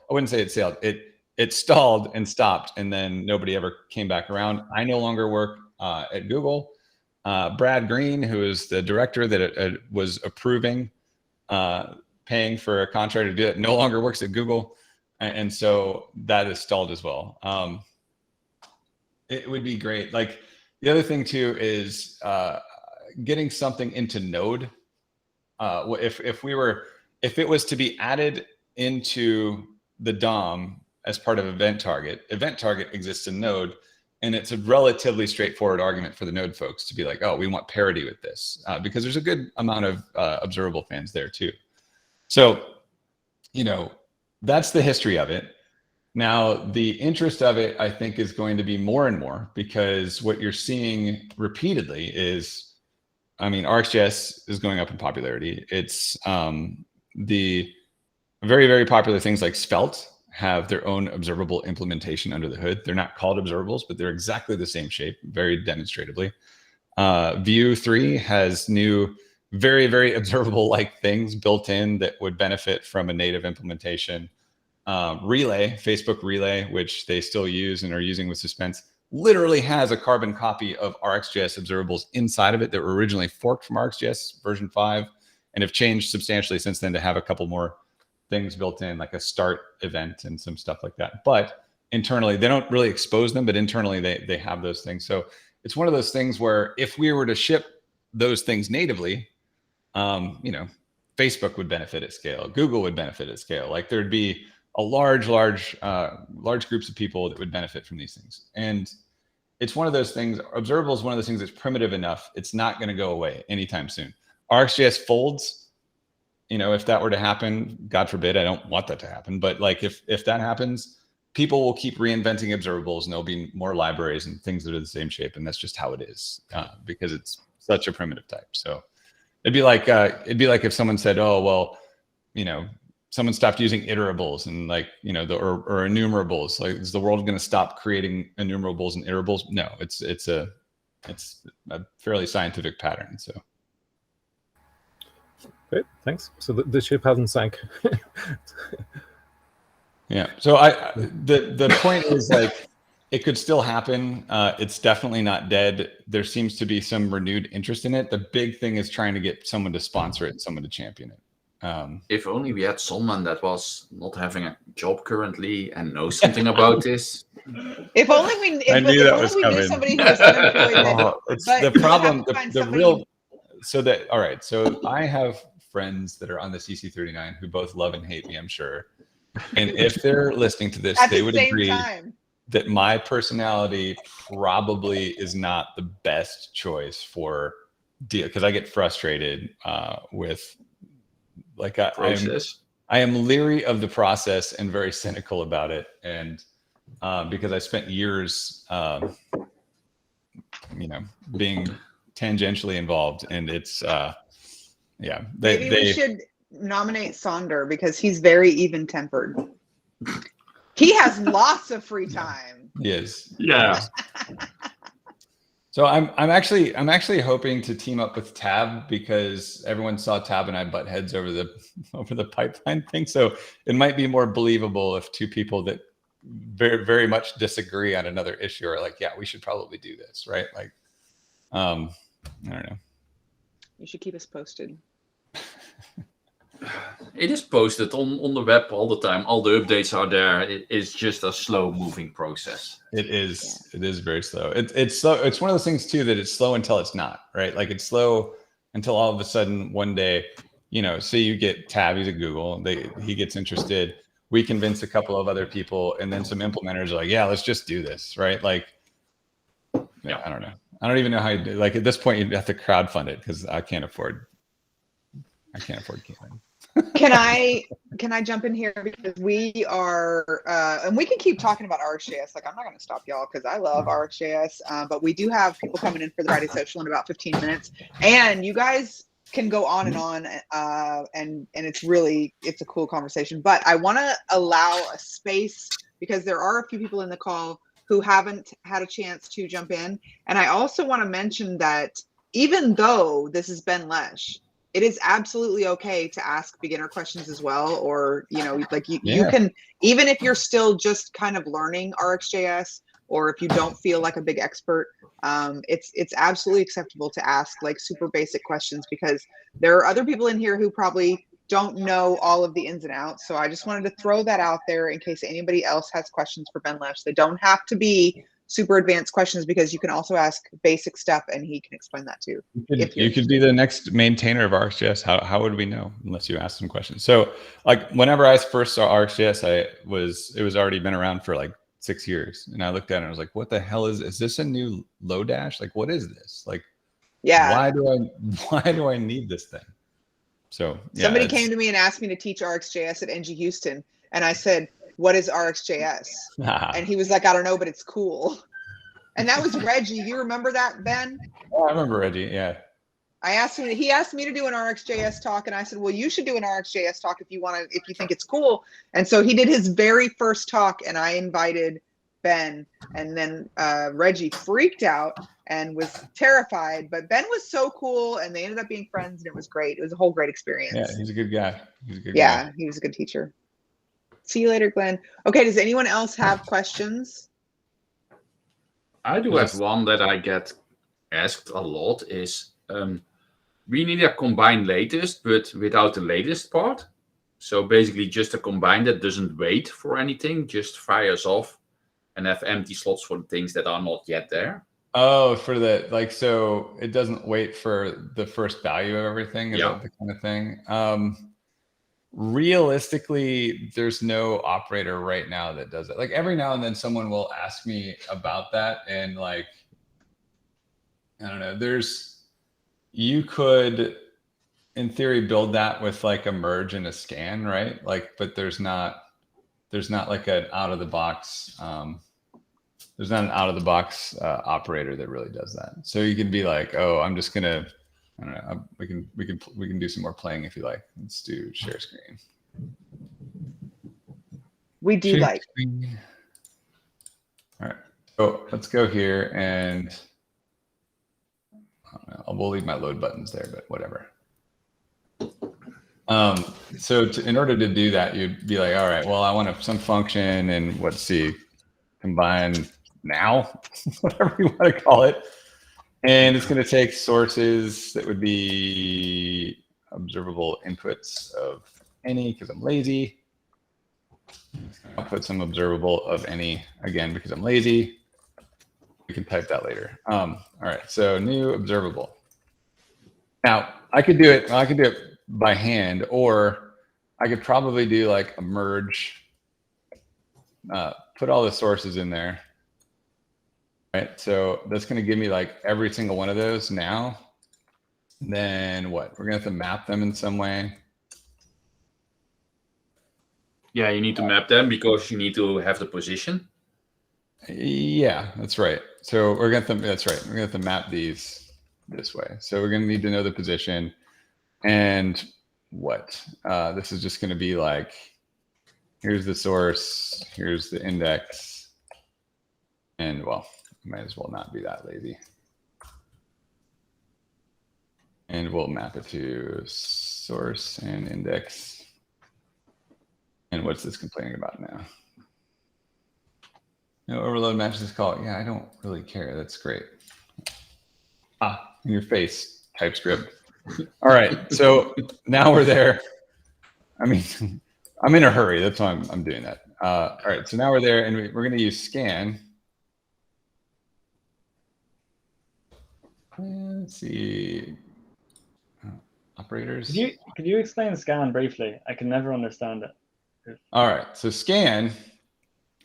wouldn't say it sailed. It stalled and stopped, and then nobody ever came back around. I no longer work at Google. Brad Green, who is the director that was approving paying for a contractor to do it, no longer works at Google. And so that is stalled as well. It would be great. Like the other thing too is getting something into Node. If it was to be added into the DOM as part of event target exists in Node, and it's a relatively straightforward argument for the Node folks to be like, oh, we want parity with this, because there's a good amount of observable fans there too. So, that's the history of it. Now, the interest of it, I think, is going to be more and more, because what you're seeing repeatedly is, RxJS is going up in popularity. It's the very, very popular things like Svelte have their own observable implementation under the hood. They're not called observables, but they're exactly the same shape, very demonstratively. Vue 3 has new, very, very observable-like things built in that would benefit from a native implementation. Relay, Facebook Relay, which they still use and are using with suspense, literally has a carbon copy of RxJS observables inside of it that were originally forked from RxJS version 5 and have changed substantially since then to have a couple more things built in, like a start event and some stuff like that. But internally, they don't really expose them, but internally they have those things. So it's one of those things where if we were to ship those things natively, Facebook would benefit at scale, Google would benefit at scale. Like there'd be a large groups of people that would benefit from these things. And it's one of those things, observable is one of those things that's primitive enough. It's not going to go away anytime soon. RxJS folds, if that were to happen, God forbid, I don't want that to happen. But like if that happens, people will keep reinventing observables and there'll be more libraries and things that are the same shape. And that's just how it is, because it's such a primitive type. So it'd be like if someone said, oh, well, someone stopped using iterables and or enumerables. Like, is the world going to stop creating enumerables and iterables? No, it's a fairly scientific pattern. So. Great, thanks. So the ship hasn't sank. Yeah. So the point is, like, it could still happen. It's definitely not dead. There seems to be some renewed interest in it. The big thing is trying to get someone to sponsor it and someone to champion it. If only we had someone that was not having a job currently and knows something about this. If only we knew somebody who was unemployed. It's the problem. All right. So I have friends that are on the CC39 who both love and hate me, I'm sure. And if they're listening to this, they would agree that my personality probably is not the best choice for deal, because I get frustrated with, like, I am leery of the process and very cynical about it. And because I spent years, being tangentially involved, and it's, Maybe we should nominate Sonder because he's very even-tempered. He has lots of free time. He is. Yeah. So I'm actually hoping to team up with Tab, because everyone saw Tab and I butt heads over the pipeline thing. So it might be more believable if two people that very, very much disagree on another issue are like, yeah, we should probably do this, right? Like, I don't know. You should keep us posted. It is posted on the web all the time. All the updates are there. It is just a slow moving process. It is. Yeah. It is very slow. It's slow. It's one of those things too that it's slow until it's not, right? Like, it's slow until all of a sudden one day, say you get Tab, he's at Google, he gets interested. We convince a couple of other people, and then some implementers are like, yeah, let's just do this, right? Like, yeah, I don't know. I don't even know how you do. Like, at this point, you'd have to crowdfund it, because I can't afford Keyline. Can I jump in here, because we are and we can keep talking about RxJS. Like, I'm not going to stop y'all because I love RxJS, but we do have people coming in for the Friday Social in about 15 minutes, and you guys can go on and on, and it's a cool conversation. But I want to allow a space, because there are a few people in the call who haven't had a chance to jump in, and I also want to mention that even though this is Ben Lesh, it is absolutely okay to ask beginner questions as well, or you can, even if you're still just kind of learning RxJS, or if you don't feel like a big expert, it's absolutely acceptable to ask like super basic questions, because there are other people in here who probably don't know all of the ins and outs. So I just wanted to throw that out there in case anybody else has questions for Ben Lesh. They don't have to be super advanced questions, because you can also ask basic stuff and he can explain that too. You could be the next maintainer of RxJS. How would we know unless you ask some questions? So like whenever I first saw RxJS, it was already been around for like 6 years. And I looked at it and I was like, what the hell is this a new Lodash? Like, what is this? Like, yeah, why do I need this thing? So yeah, somebody came to me and asked me to teach RxJS at NG Houston. And I said, what is RxJS? And he was like, I don't know, but it's cool. And that was Reggie. You remember that, Ben? Oh, I remember Reggie. Yeah. I asked him, he asked me to do an RxJS talk, and I said, well, you should do an RxJS talk if you think it's cool. And so he did his very first talk, and I invited Ben, and then Reggie freaked out and was terrified, but Ben was so cool, and they ended up being friends, and it was great. It was a whole great experience. Yeah, he's a good guy. Yeah, he was a good teacher. See you later, Glenn. Okay, does anyone else have questions? I do have one that I get asked a lot is, we need a combine latest, but without the latest part. So basically just a combine that doesn't wait for anything, just fires off and have empty slots for the things that are not yet there. Oh, for the, like, so it doesn't wait for the first value of everything. Is that the kind of thing? Realistically, there's no operator right now that does it. Like every now and then someone will ask me about that. And like, I don't know, you could in theory build that with like a merge and a scan, right? Like, but there's not like an out of the box, there's not an out of the box operator that really does that. So you could be like, oh, I'm just gonna, I don't know, we can do some more playing if you like. Let's do share screen. We do like. Screen. All right, so let's go here and I don't know, we'll leave my load buttons there, but whatever. So in order to do that, you'd be like, all right, well, I want some function and let's see, combine now, whatever you want to call it. And it's going to take sources that would be observable inputs of any, because I'm lazy. I'll put some observable of any again, because I'm lazy. We can type that later. All right, so new observable. Now I could do it by hand, or I could probably do like a merge, put all the sources in there. Right, so that's going to give me like every single one of those now. Then what? We're going to have to map them in some way. Yeah, you need to map them because you need to have the position. Yeah, that's right. So we're going to, that's right. We're going to have to map these this way. So we're going to need to know the position and what. This is just going to be like, here's the source, here's the index, and well, might as well not be that lazy. And we'll map it to source and index. And what's this complaining about now? No overload matches this call. Yeah, I don't really care. That's great. Ah, in your face, TypeScript. All right, so now we're there. I mean, I'm in a hurry. That's why I'm doing that. All right, so now we're there, and we're going to use scan. Let's see. Operators. Could you explain scan briefly? I can never understand it. All right. So scan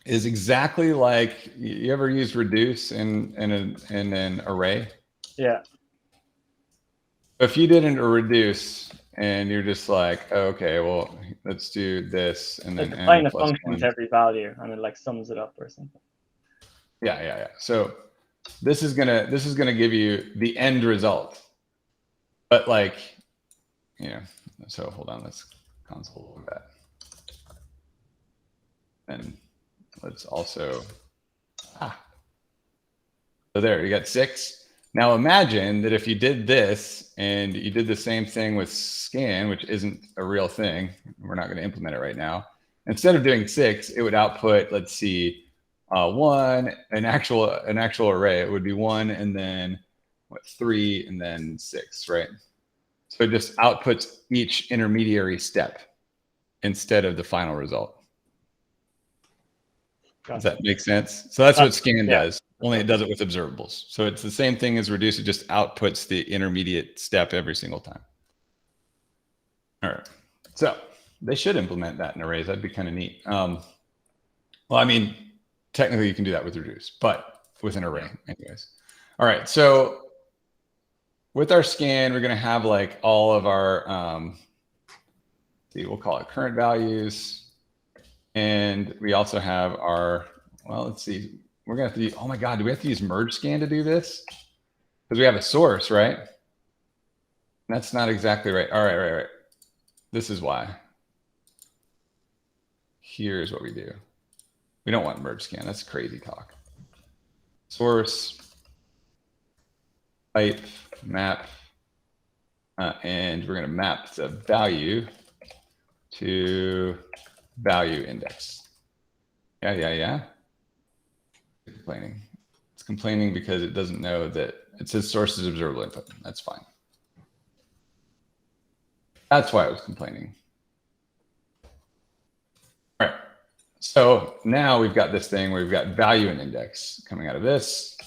is exactly like, you ever use reduce in an array? Yeah. If you didn't reduce and you're just like, oh, okay, well, let's do this, and then define a function to every value, and it like sums it up or something. Yeah. So this is gonna give you the end result, but like, you know. So hold on, let's console that, and let's also so there you got 6. Now imagine that if you did this and you did the same thing with scan, which isn't a real thing, we're not going to implement it right now. Instead of doing 6, it would output, let's see, 1, an actual array, it would be 1 and then what, 3 and then 6, right? So it just outputs each intermediary step instead of the final result. Does that make sense? So that's what scan does, only it does it with observables. So it's the same thing as reduce, it just outputs the intermediate step every single time. All right, so they should implement that in arrays. That'd be kind of neat. Well, I mean, technically you can do that with reduce, but with an array anyways. All right, so with our scan, we're going to have like all of our, we'll call it current values. And we also have our, well, let's see, we're going to have to use, oh my God, do we have to use merge scan to do this? Because we have a source, right? That's not exactly right. All right, right. This is why. Here's what we do. We don't want merge scan. That's crazy talk. Source, type, map, and we're going to map the value to value index. Yeah. It's complaining. It's complaining because it doesn't know that it says source is observable input. That's fine. That's why it was complaining. All right. So now we've got this thing where we've got value and index coming out of this.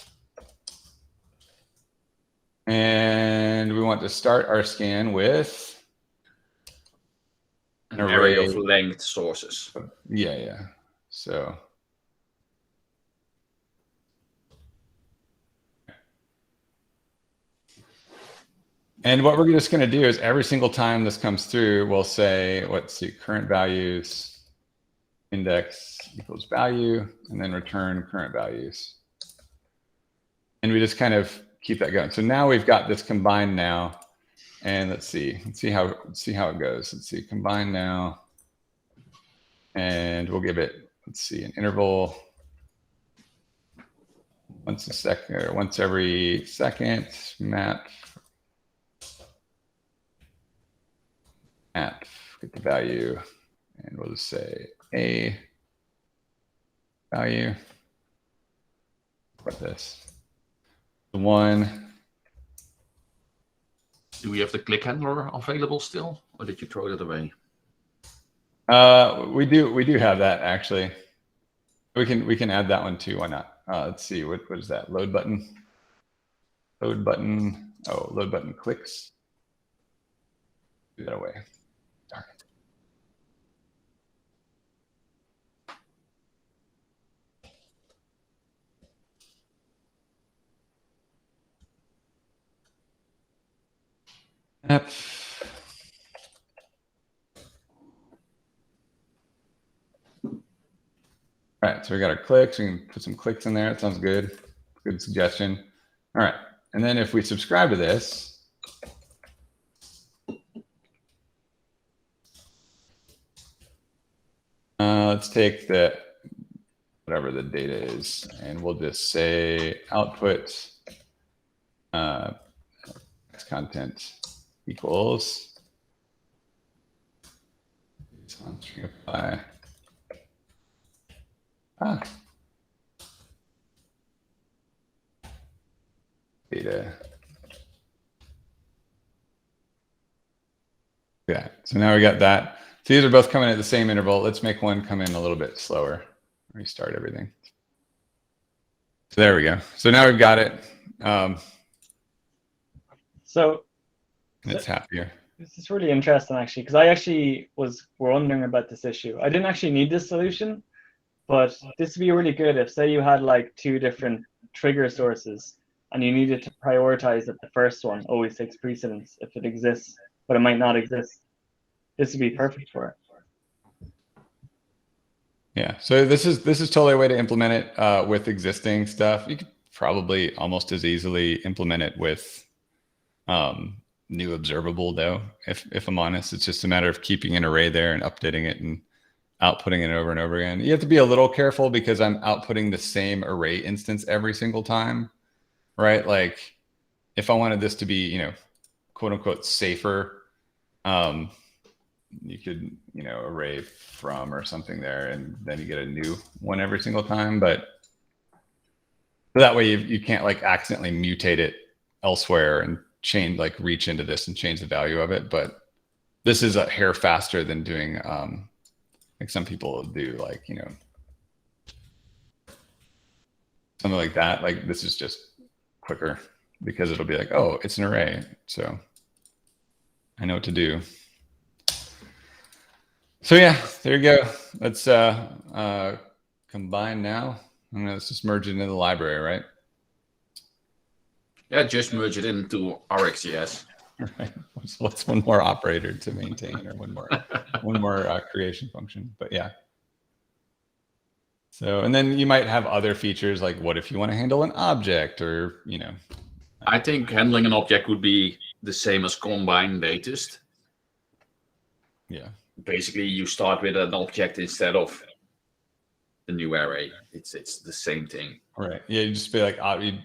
And we want to start our scan with an array of length sources. Yeah. So and what we're just going to do is every single time this comes through, we'll say, let's see, current values index equals value, and then return current values. And we just kind of keep that going. So now we've got this combined now. And let's see how it goes. Let's see, combine now, and we'll give it, let's see, an interval once a second, or once every second. Map, get the value, and we'll just say a value. What this? The 1. Do we have the click handler available still, or did you throw that away? We do have that actually. We can add that one too. Why not? Let's see, what is that? Load button. Load button. Oh, load button clicks. Do that away. Darn it. Yep. All right, so we got our clicks. We can put some clicks in there. It sounds good. Good suggestion. All right, and then if we subscribe to this, let's take the whatever the data is, and we'll just say output content equals stringify data. Yeah, so now we got that. So these are both coming at the same interval. Let's make one come in a little bit slower. Restart everything. So there we go. So now we've got it. So it's happier. This is really interesting, actually, because I actually was wondering about this issue. I didn't actually need this solution, but this would be really good if, say, you had like 2 different trigger sources and you needed to prioritize that the first one always takes precedence if it exists, but it might not exist. This would be perfect for it. Yeah, so this is totally a way to implement it with existing stuff. You could probably almost as easily implement it with new observable though. If I'm honest, it's just a matter of keeping an array there and updating it and outputting it over and over again. You have to be a little careful because I'm outputting the same array instance every single time, right? Like if I wanted this to be, you know, quote unquote safer, you could, you know, array from or something there, and then you get a new one every single time. But So that way you can't like accidentally mutate it elsewhere and reach into this and change the value of it. But this is a hair faster than doing like some people do, like, you know, something like that. Like this is just quicker because it'll be like, oh, it's an array. So I know what to do. So yeah, there you go. Let's combine now. Let's just merge it into the library, right? Yeah, just merge it into RxJS. Right. What's one more operator to maintain, or one more creation function? But yeah. So, and then you might have other features like, what if you want to handle an object, or, you know? I think handling an object would be the same as combine latest. Yeah. Basically, you start with an object instead of the new array. It's the same thing. Right. Yeah. You just be like, you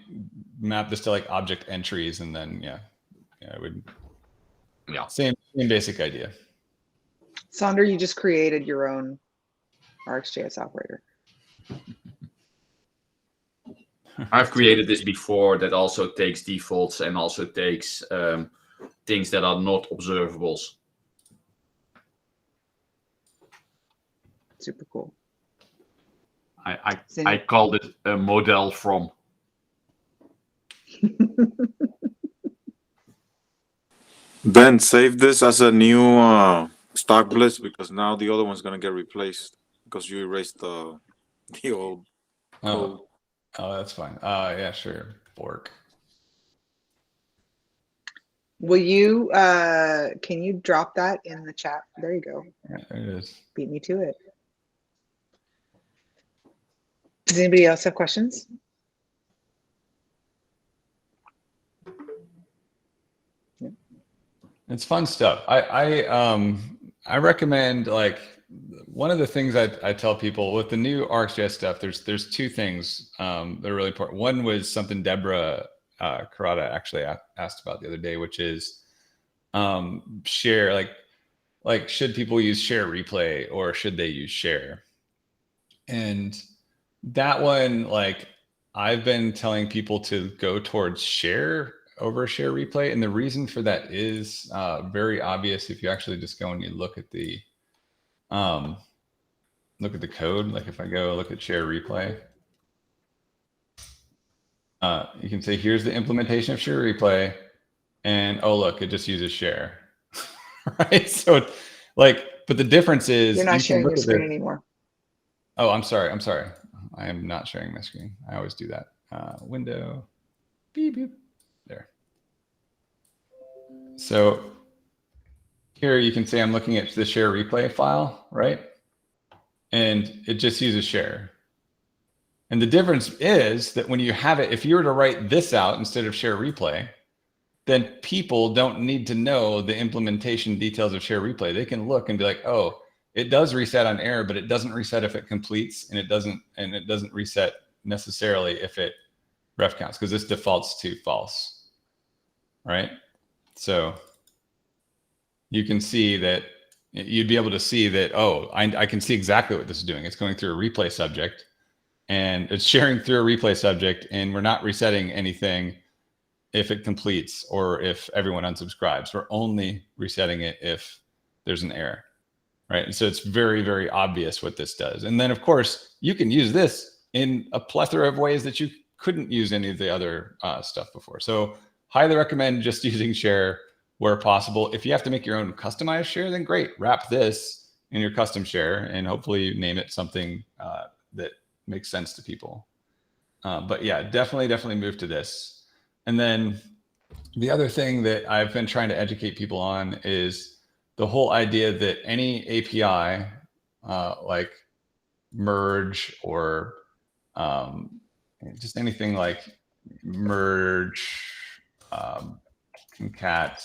map this to like object entries, and then it would. Yeah. Same basic idea. Sander, you just created your own RxJS operator. I've created this before that also takes defaults and also takes things that are not observables. Super cool. I called it a model from. Ben, save this as a new stock blitz, because now the other one's gonna get replaced because you erased the old code. Oh, that's fine. Yeah, sure. Fork. Will you, can you drop that in the chat? There you go. Yeah, there it is. Beat me to it. Does anybody else have questions? Yeah. It's fun stuff. I recommend, like, one of the things I tell people with the new RxJS stuff, there's two things that are really important. One was something Deborah Carrata actually asked about the other day, which is share, like should people use share replay or should they use share? And that one, like, I've been telling people to go towards share over share replay. And the reason for that is very obvious. If you actually just go and you look at the code, like if I go look at share replay, you can say, here's the implementation of share replay. And oh, look, it just uses share. Right. So like, but the difference is you're not sharing your screen anymore. Oh, I'm sorry. I am not sharing my screen. I always do that. Window, beep, beep, there. So here you can say I'm looking at the share replay file, right? And it just uses share. And the difference is that when you have it, if you were to write this out instead of share replay, then people don't need to know the implementation details of share replay. They can look and be like, oh, it does reset on error, but it doesn't reset if it completes, and it doesn't reset necessarily if it ref counts, because this defaults to false, right? So you can see that you'd be able to see that, oh, I can see exactly what this is doing. It's going through a replay subject, and it's sharing through a replay subject, and we're not resetting anything if it completes or if everyone unsubscribes. We're only resetting it if there's an error. Right. And so it's very, very obvious what this does. And then, of course, you can use this in a plethora of ways that you couldn't use any of the other stuff before. So highly recommend just using share where possible. If you have to make your own customized share, then great. Wrap this in your custom share and hopefully name it something that makes sense to people. But yeah, definitely move to this. And then the other thing that I've been trying to educate people on is the whole idea that any API, like merge or just anything like merge, concat,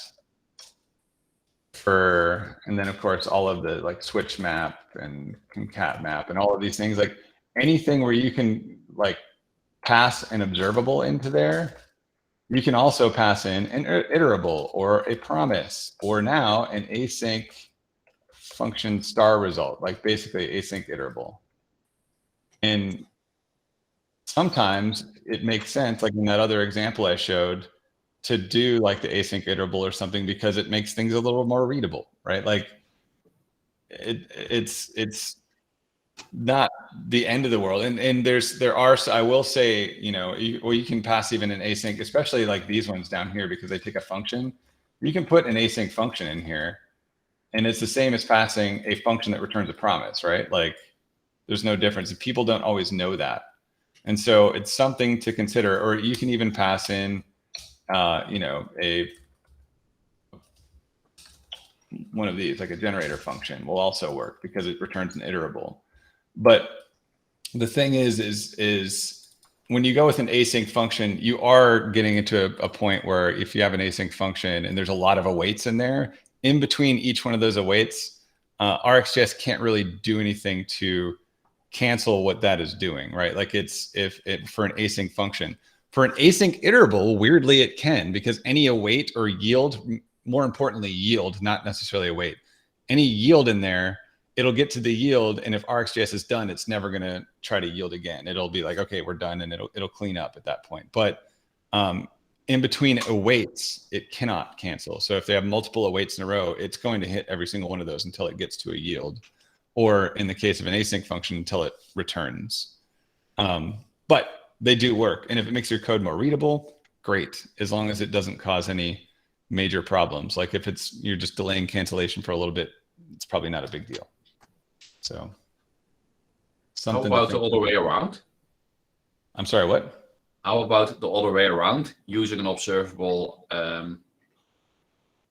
for, and then of course all of the like switch map and concat map and all of these things, like anything where you can like pass an observable into there, you can also pass in an iterable or a promise, or now an async function star result, like basically async iterable. And sometimes it makes sense, like in that other example I showed, to do like the async iterable or something, because it makes things a little more readable, right? Like it's not the end of the world. And there are, I will say, you know, you can pass even an async, especially like these ones down here, because they take a function. You can put an async function in here, and it's the same as passing a function that returns a promise, right? Like there's no difference. People don't always know that. And so it's something to consider. Or you can even pass in, you know, one of these, like a generator function will also work because it returns an iterable. But the thing is when you go with an async function, you are getting into a point where if you have an async function and there's a lot of awaits in there, in between each one of those awaits, RxJS can't really do anything to cancel what that is doing, right? Like for an async function. For an async iterable, weirdly it can, because any await or yield, more importantly yield, not necessarily await, any yield in there, it'll get to the yield, and if RxJS is done, it's never going to try to yield again. It'll be like, okay, we're done, and it'll clean up at that point. But in between awaits, it cannot cancel. So if they have multiple awaits in a row, it's going to hit every single one of those until it gets to a yield, or in the case of an async function, until it returns. But they do work, and if it makes your code more readable, great, as long as it doesn't cause any major problems. Like if you're just delaying cancellation for a little bit, it's probably not a big deal. So something. How about the other way around? I'm sorry, what? How about the other way around, using an observable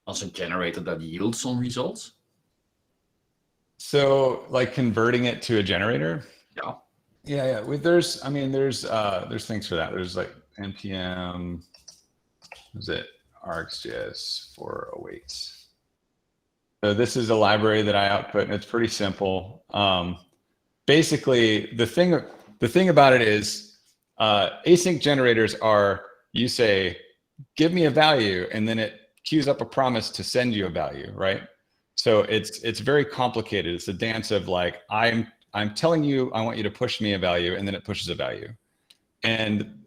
async generator that yields some results? So like converting it to a generator? Yeah. Yeah. There's things for that. There's like npm, is it RxJS for awaits. So this is a library that I output, and it's pretty simple. Basically, the thing about it is async generators are, you say, give me a value, and then it queues up a promise to send you a value, right? So it's very complicated. It's a dance of like, I'm telling you, I want you to push me a value, and then it pushes a value. And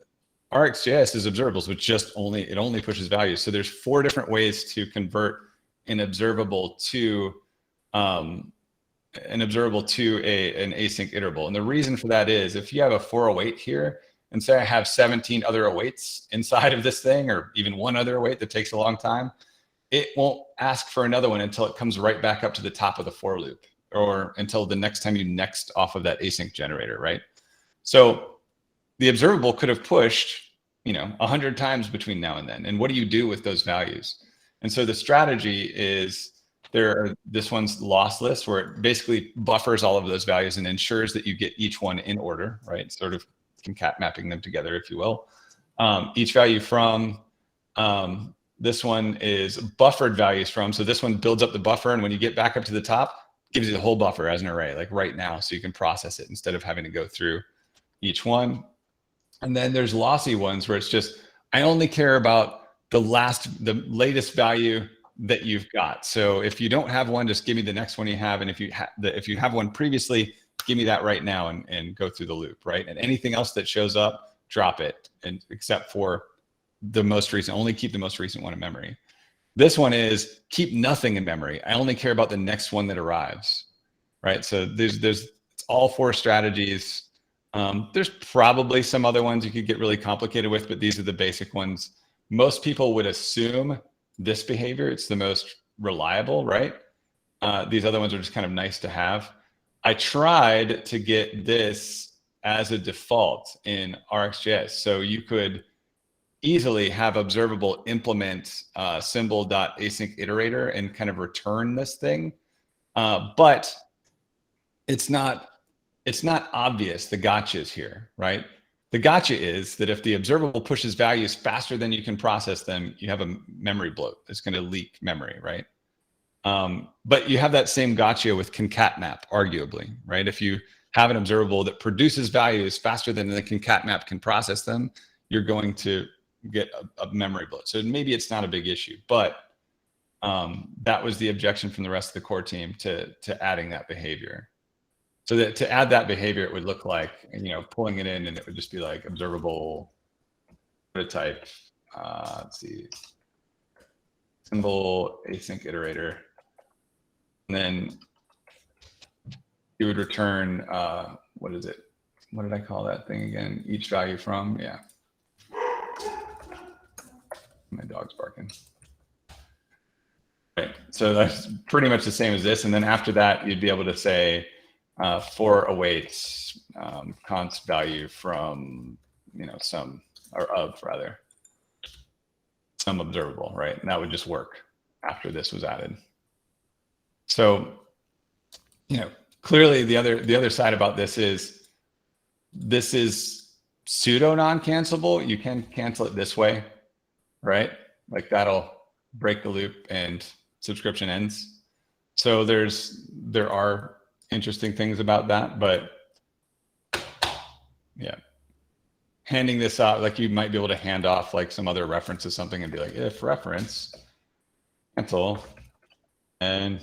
RxJS is observables, which it only pushes values. So there's 4 different ways to convert an observable to an async iterable. And the reason for that is if you have a 4 await here, and say I have 17 other awaits inside of this thing, or even one other await that takes a long time, it won't ask for another one until it comes right back up to the top of the for loop, or until the next time you next off of that async generator, right? So the observable could have pushed, 100 times between now and then. And what do you do with those values? And so the strategy is this one's lossless, where it basically buffers all of those values and ensures that you get each one in order, right? Sort of concat mapping them together, if you will. Each value from this one is buffered values from. So this one builds up the buffer, and when you get back up to the top, gives you the whole buffer as an array, like right now, so you can process it instead of having to go through each one. And then there's lossy ones where it's just, I only care about the latest value that you've got. So if you don't have one, just give me the next one you have. And if you have one previously, give me that right now and go through the loop, right? And anything else that shows up, drop it, and except for the most recent, only keep the most recent one in memory. This one is keep nothing in memory. I only care about the next one that arrives, right? So there's all 4 strategies. There's probably some other ones you could get really complicated with, but these are the basic ones. Most people would assume this behavior, it's the most reliable, right? These other ones are just kind of nice to have. I tried to get this as a default in RxJS. So you could easily have observable implement symbol.async iterator and kind of return this thing. But it's not obvious the gotchas here, right? The gotcha is that if the observable pushes values faster than you can process them, you have a memory bloat. It's going to leak memory, right? But you have that same gotcha with concat map, arguably, right? If you have an observable that produces values faster than the concat map can process them, you're going to get a memory bloat. So maybe it's not a big issue, but that was the objection from the rest of the core team to adding that behavior. So that to add that behavior, it would look like, pulling it in, and it would just be like observable prototype. Let's see. Symbol async iterator. And then you would return, what is it? What did I call that thing again? Each value from, yeah. My dog's barking. Right, so that's pretty much the same as this. And then after that, you'd be able to say for awaits const value from, some, or of rather, some observable, right? And that would just work after this was added. So, clearly the other side about this is pseudo non-cancelable. You can cancel it this way, right? Like that'll break the loop and subscription ends. So there are interesting things about that, but yeah, handing this out, like you might be able to hand off like some other reference to something and be like, if reference cancel and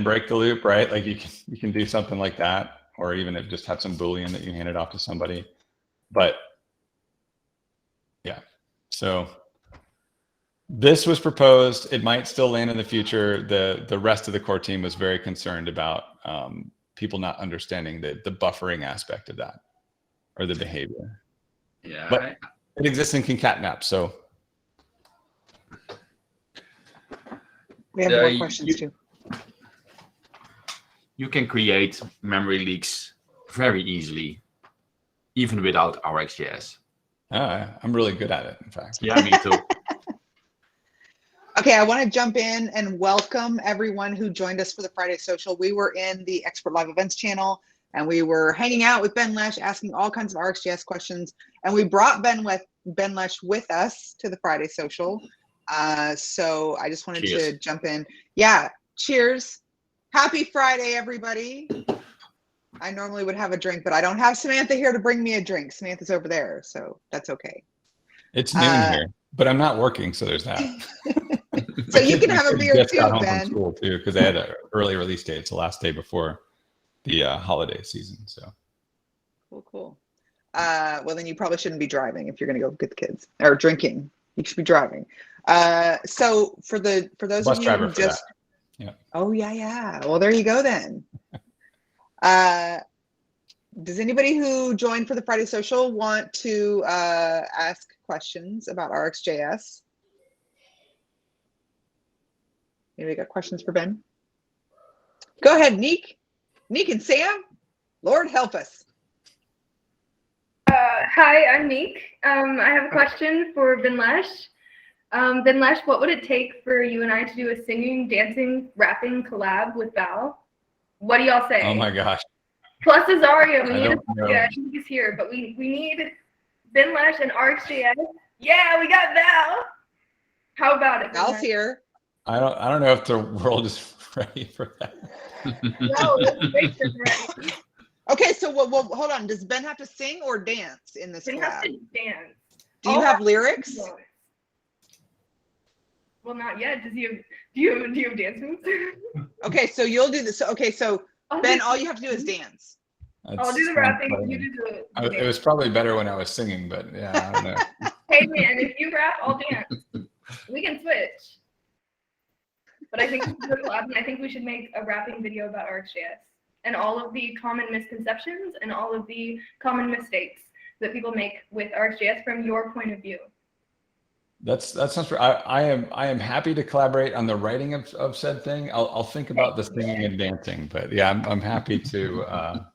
break the loop, right? Like you can do something like that, or even if just have some Boolean that you handed off to somebody. But yeah, so this was proposed. It might still land in the future. The rest of the core team was very concerned about people not understanding the buffering aspect of that or the behavior. Yeah, but it exists in concat so. We have more questions too. You can create memory leaks very easily, even without RxJS. I'm really good at it, in fact. Yeah, me too. Okay, I want to jump in and welcome everyone who joined us for the Friday Social. We were in the Expert Live Events channel, and we were hanging out with Ben Lesh, asking all kinds of RxJS questions. And we brought Ben Lesh with us to the Friday Social. So I just wanted to jump in. Yeah, cheers. Happy Friday, everybody. I normally would have a drink, but I don't have Samantha here to bring me a drink. Samantha's over there, so that's okay. It's noon here, but I'm not working, so there's that. So you can have a beer just too, got home Ben. from school too, because they had an early release date. It's the last day before the holiday season. So Cool. Well, then you probably shouldn't be driving if you're going to go get the kids, or drinking. You should be driving. So for those bus of you driver who for just, that. Yeah. Oh yeah. Well, there you go then. Does anybody who joined for the Friday Social want to ask questions about RxJS? Anybody got questions for Ben? Go ahead, Neek. Neek and Sam. Lord help us. Hi, I'm Neek. I have a question for Ben Lesh. Ben Lesh, what would it take for you and I to do a singing, dancing, rapping collab with Val? What do y'all say? Oh my gosh. Plus Azaria, we need Azaria. I think he's here, but we need Ben Lesh and RxJS. Yeah, we got Val. How about it? Val's here. I don't know if the world is ready for that. No, let's make this ready. Okay, so well, hold on. Does Ben have to sing or dance in this Ben has collab? to dance. Do you have lyrics? Well, not yet. Do you have dance moves? Okay, so you'll do this. Okay, so I'll Ben, do- all you have to do is dance. I'll do the rapping. You do the It was probably better when I was singing, but yeah, I don't know. Hey man, if you rap, I'll dance. We can switch. But I think we should do a collab, and I think we should make a rapping video about RxJS and all of the common misconceptions and all of the common mistakes that people make with RxJS from your point of view. That sounds. I am happy to collaborate on the writing of said thing. I'll think about the singing and dancing, but yeah, I'm happy to. All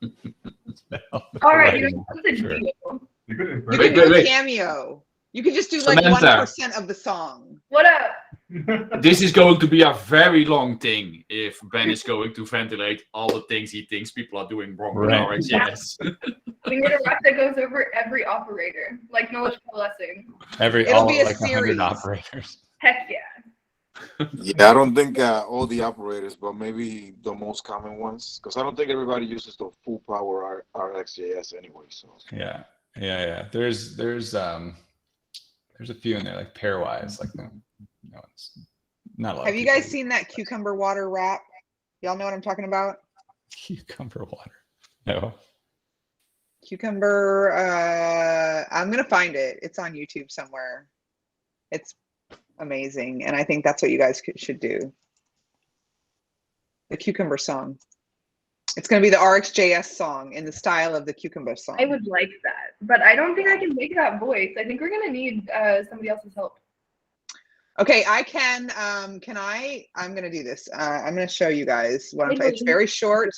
right, you know, that's a Sure. deal. You can do a cameo. You can just do like Samantha. 1% of the song. What up? This is going to be a very long thing if Ben is going to ventilate all the things he thinks people are doing wrong with Right. RxJS. We need a rap that goes over every operator, like knowledge coalescing. It'll be a like 100 series. operators. Heck yeah. Yeah, I don't think all the operators, but maybe the most common ones, because I don't think everybody uses the full power RxJS anyway. So Yeah. There's a few in there like pairwise, like no, it's not a lot. Have of you people guys seen that cucumber water rap? Y'all know what I'm talking about? cucumber water? No. Cucumber. I'm gonna find it. It's on YouTube somewhere. It's amazing, and I think that's what you guys should do. The Cucumber song. It's gonna be the RxJS song in the style of the Cucumber song. I would like that, but I don't think I can make that voice. I think we're gonna need somebody else's help. Okay, I can. Can I? I'm gonna do this. I'm gonna show you guys what I'm. It's very short,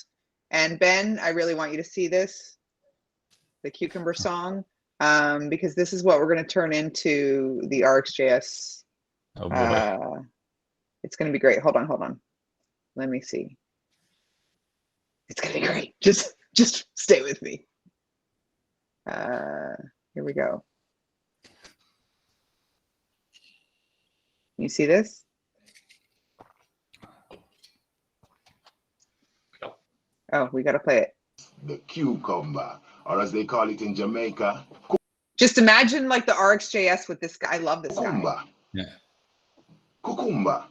and Ben, I really want you to see this, the Cucumber song, because this is what we're gonna turn into the RxJS. Oh boy. It's gonna be great. Hold on. Let me see. It's gonna be great. Just stay with me. Here we go. You see this? Oh, we gotta play it. The cucumber, or as they call it in Jamaica, Just imagine like the RxJS with this guy. I love this guy. cucumber. Yeah. Cucumber.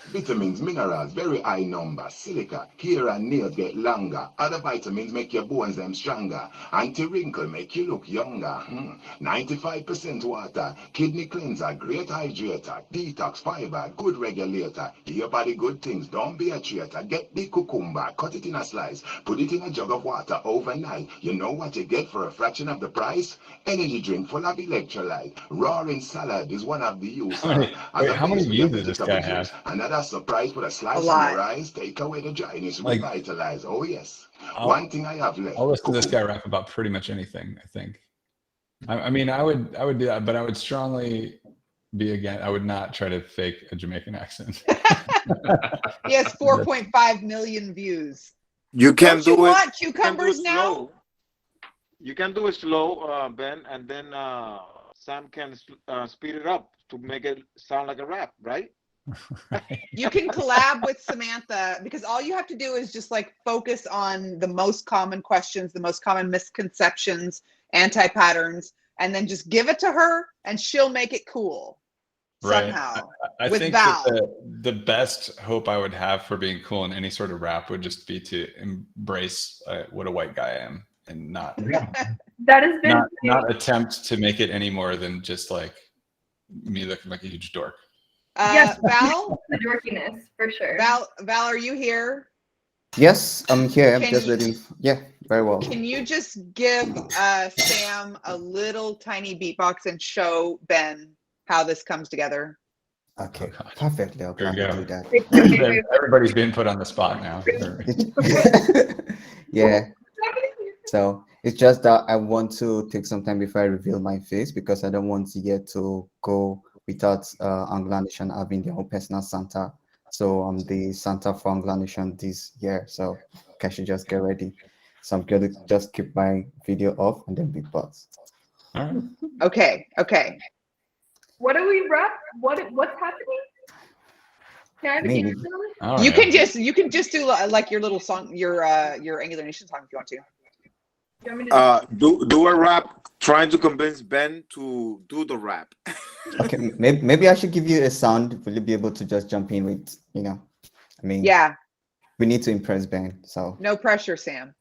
Vitamins, minerals, very high number. Silica, hair and nails get longer. Other vitamins make your bones them stronger. Anti-wrinkle make you look younger. 95% water. Kidney cleanser, great hydrator. Detox, fiber, good regulator. Give your body good things. Don't be a traitor. Get the cucumber, cut it in a slice. Put it in a jug of water overnight. You know what you get for a fraction of the price? Energy drink full of electrolyte. Roaring salad is one of the use. How many views does this guy have? Another surprise with a slice of lot. the rice, take away the dryness, Like- revitalize. Oh yes. I'll- One thing I have left. I'll listen to this guy cucumber. rap about pretty much anything, I think. I mean, I would do that, but I would strongly be again. I would not try to fake a Jamaican accent. He has 4.5 million views. You can Don't you do it. want You can do cucumbers it now? slow. You can do it slow, Ben, and then Sam can speed it up to make it sound like a rap, right? You can collab with Samantha because all you have to do is just like focus on the most common questions, the most common misconceptions, anti-patterns, and then just give it to her and she'll make it cool Right. somehow. I With think Val. that the best hope I would have for being cool in any sort of rap would just be to embrace what a white guy I am and not That has been not attempt to make it any more than just like me looking like a huge dork. Yes. Val, the dorkiness for sure. Val, are you here? Yes, I'm here. I'm Can just you- waiting. Yeah, very well. Can you just give Sam a little tiny beatbox and show Ben how this comes together? Okay, Oh, God. perfectly. I'll Here we plan to go. do that. Everybody's being put on the spot now. Yeah. So it's just that I want to take some time before I reveal my face because I don't want the year to go without Anglo Nation having their own personal Santa. So I'm the Santa for Anglo Nation this year. So I should just get ready. So I'm going to just keep my video off and then beatbox. All right. Okay. What do we rap? What's happening? Can I have a Maybe. guess on it? Oh, You yeah. can just do like your little song, your Angular Nation song if you want to. Do you want me to Do a rap trying to convince Ben to do the rap. Okay, maybe I should give you a sound. Will you be able to just jump in with, I mean, Yeah, we need to impress Ben. So no pressure, Sam.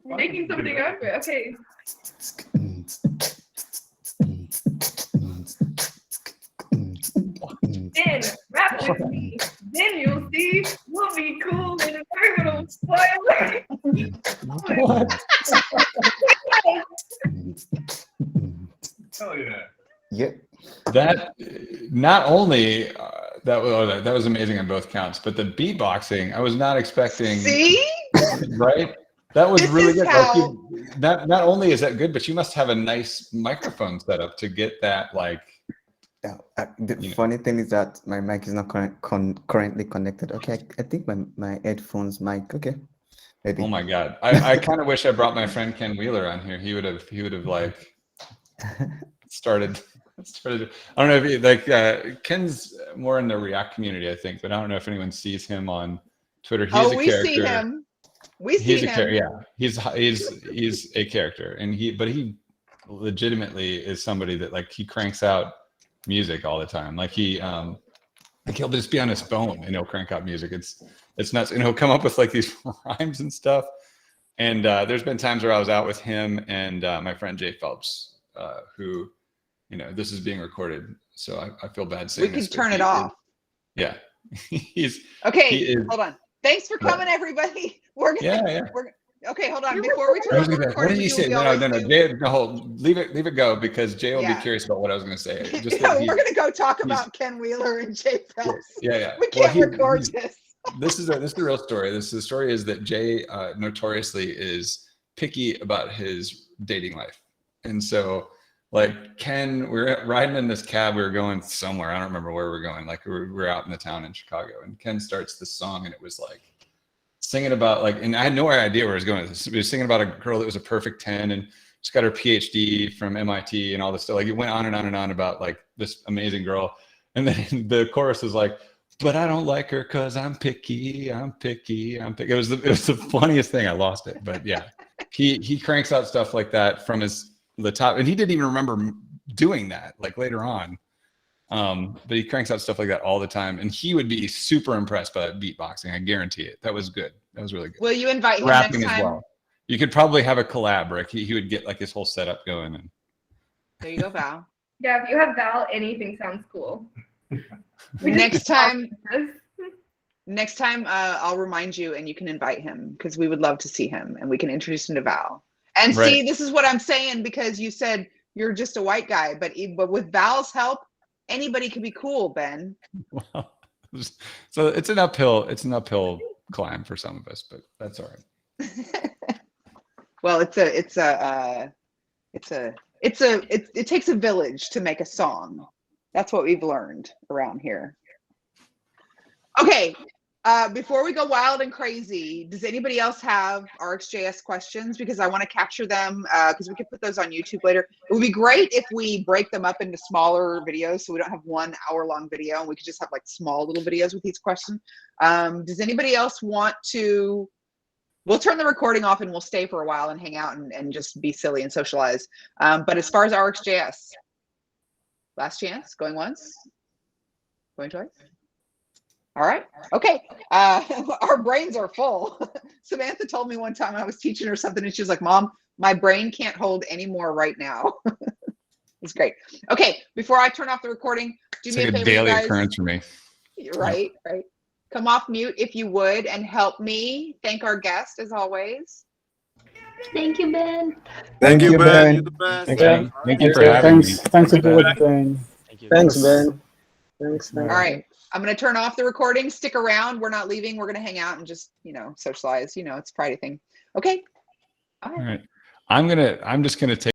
making something out of it? Okay. Then rap with me. Then you'll see we'll be cool in a criminal spoiler. What? Oh yeah. yeah. That not only that was amazing on both counts, but the beatboxing I was not expecting. See? Right? That was This really is good. how- Not only is that good, but you must have a nice microphone set up to get that like. The Yeah. funny thing is that my mic is not currently connected. Okay, I think my headphones mic. Okay, maybe. Oh my God! I kind of wish I brought my friend Ken Wheeler on here. He would have like started. I don't know if he, like Ken's more in the React community, I think, but I don't know if anyone sees him on Twitter. He's a We character. see him. We see He's a him. character. Yeah, he's a character, and he legitimately is somebody that like he cranks out music all the time. Like he Like he'll just be on his phone and he'll crank out music. It's nuts. And he'll come up with like these rhymes and stuff. And there's been times where I was out with him and my friend Jay Phelps, who, this is being recorded. So I feel bad saying We this. can turn it off. Yeah. Okay, hold on. Thanks for coming, everybody. We're gonna, okay, hold on. Before we turn off the recording, what did you say? No, Jay, leave it go, because Jay will be curious about what I was going to say. Just we're going to go talk about Ken Wheeler and Jay Phelps. Yeah. We can't record this. This is a real story. The story is that Jay notoriously is picky about his dating life, and so like Ken, we were riding in this cab. We were going somewhere. I don't remember where we were going. Like we were out in the town in Chicago, and Ken starts this song, and it was like singing about like, and I had no idea where it was going. He was singing about a girl that was a perfect 10 and just got her PhD from MIT and all this stuff. Like it went on and on and on about like this amazing girl, and then the chorus is like, "But I don't like her because I'm picky. I'm picky. I'm picky." It was the funniest thing. I lost it, but yeah, he cranks out stuff like that from the top, and he didn't even remember doing that like later on. But he cranks out stuff like that all the time, and he would be super impressed by that beatboxing. I guarantee it. That was good. That was really good. Will you invite him Rapping next time? as well. You could probably have a collab, Rick. He would get like his whole setup going. And there you go, Val. Yeah, if you have Val, anything sounds cool. Next time, I'll remind you, and you can invite him because we would love to see him, and we can introduce him to Val. And see, this is what I'm saying, because you said you're just a white guy, but with Val's help, anybody can be cool, Ben. Well, so it's an uphill climb for some of us, but that's all right. Well, it takes a village to make a song. That's what we've learned around here. Okay, before we go wild and crazy, does anybody else have RxJS questions? Because I want to capture them because we could put those on YouTube later. It would be great if we break them up into smaller videos so we don't have 1 hour-long video, and we could just have like small little videos with each question. Does anybody else want to? We'll turn the recording off and we'll stay for a while and hang out and just be silly and socialize. But as far as RxJS, last chance, going once, going twice. All right. Okay. Our brains are full. Samantha told me one time I was teaching her something and she was like, "Mom, my brain can't hold any more right now." It's great. Okay. Before I turn off the recording, do me a favor, daily guys. occurrence for me. Right. Come off mute if you would and help me thank our guest as always. Thank you, Ben. Thank you, Ben. Ben. You're the best. Thank you for having me. Thanks everyone. Thanks, Ben. Thanks. All right. I'm going to turn off the recording. Stick around. We're not leaving. We're going to hang out and just, socialize. It's a Friday thing. Okay. All right. I'm just going to take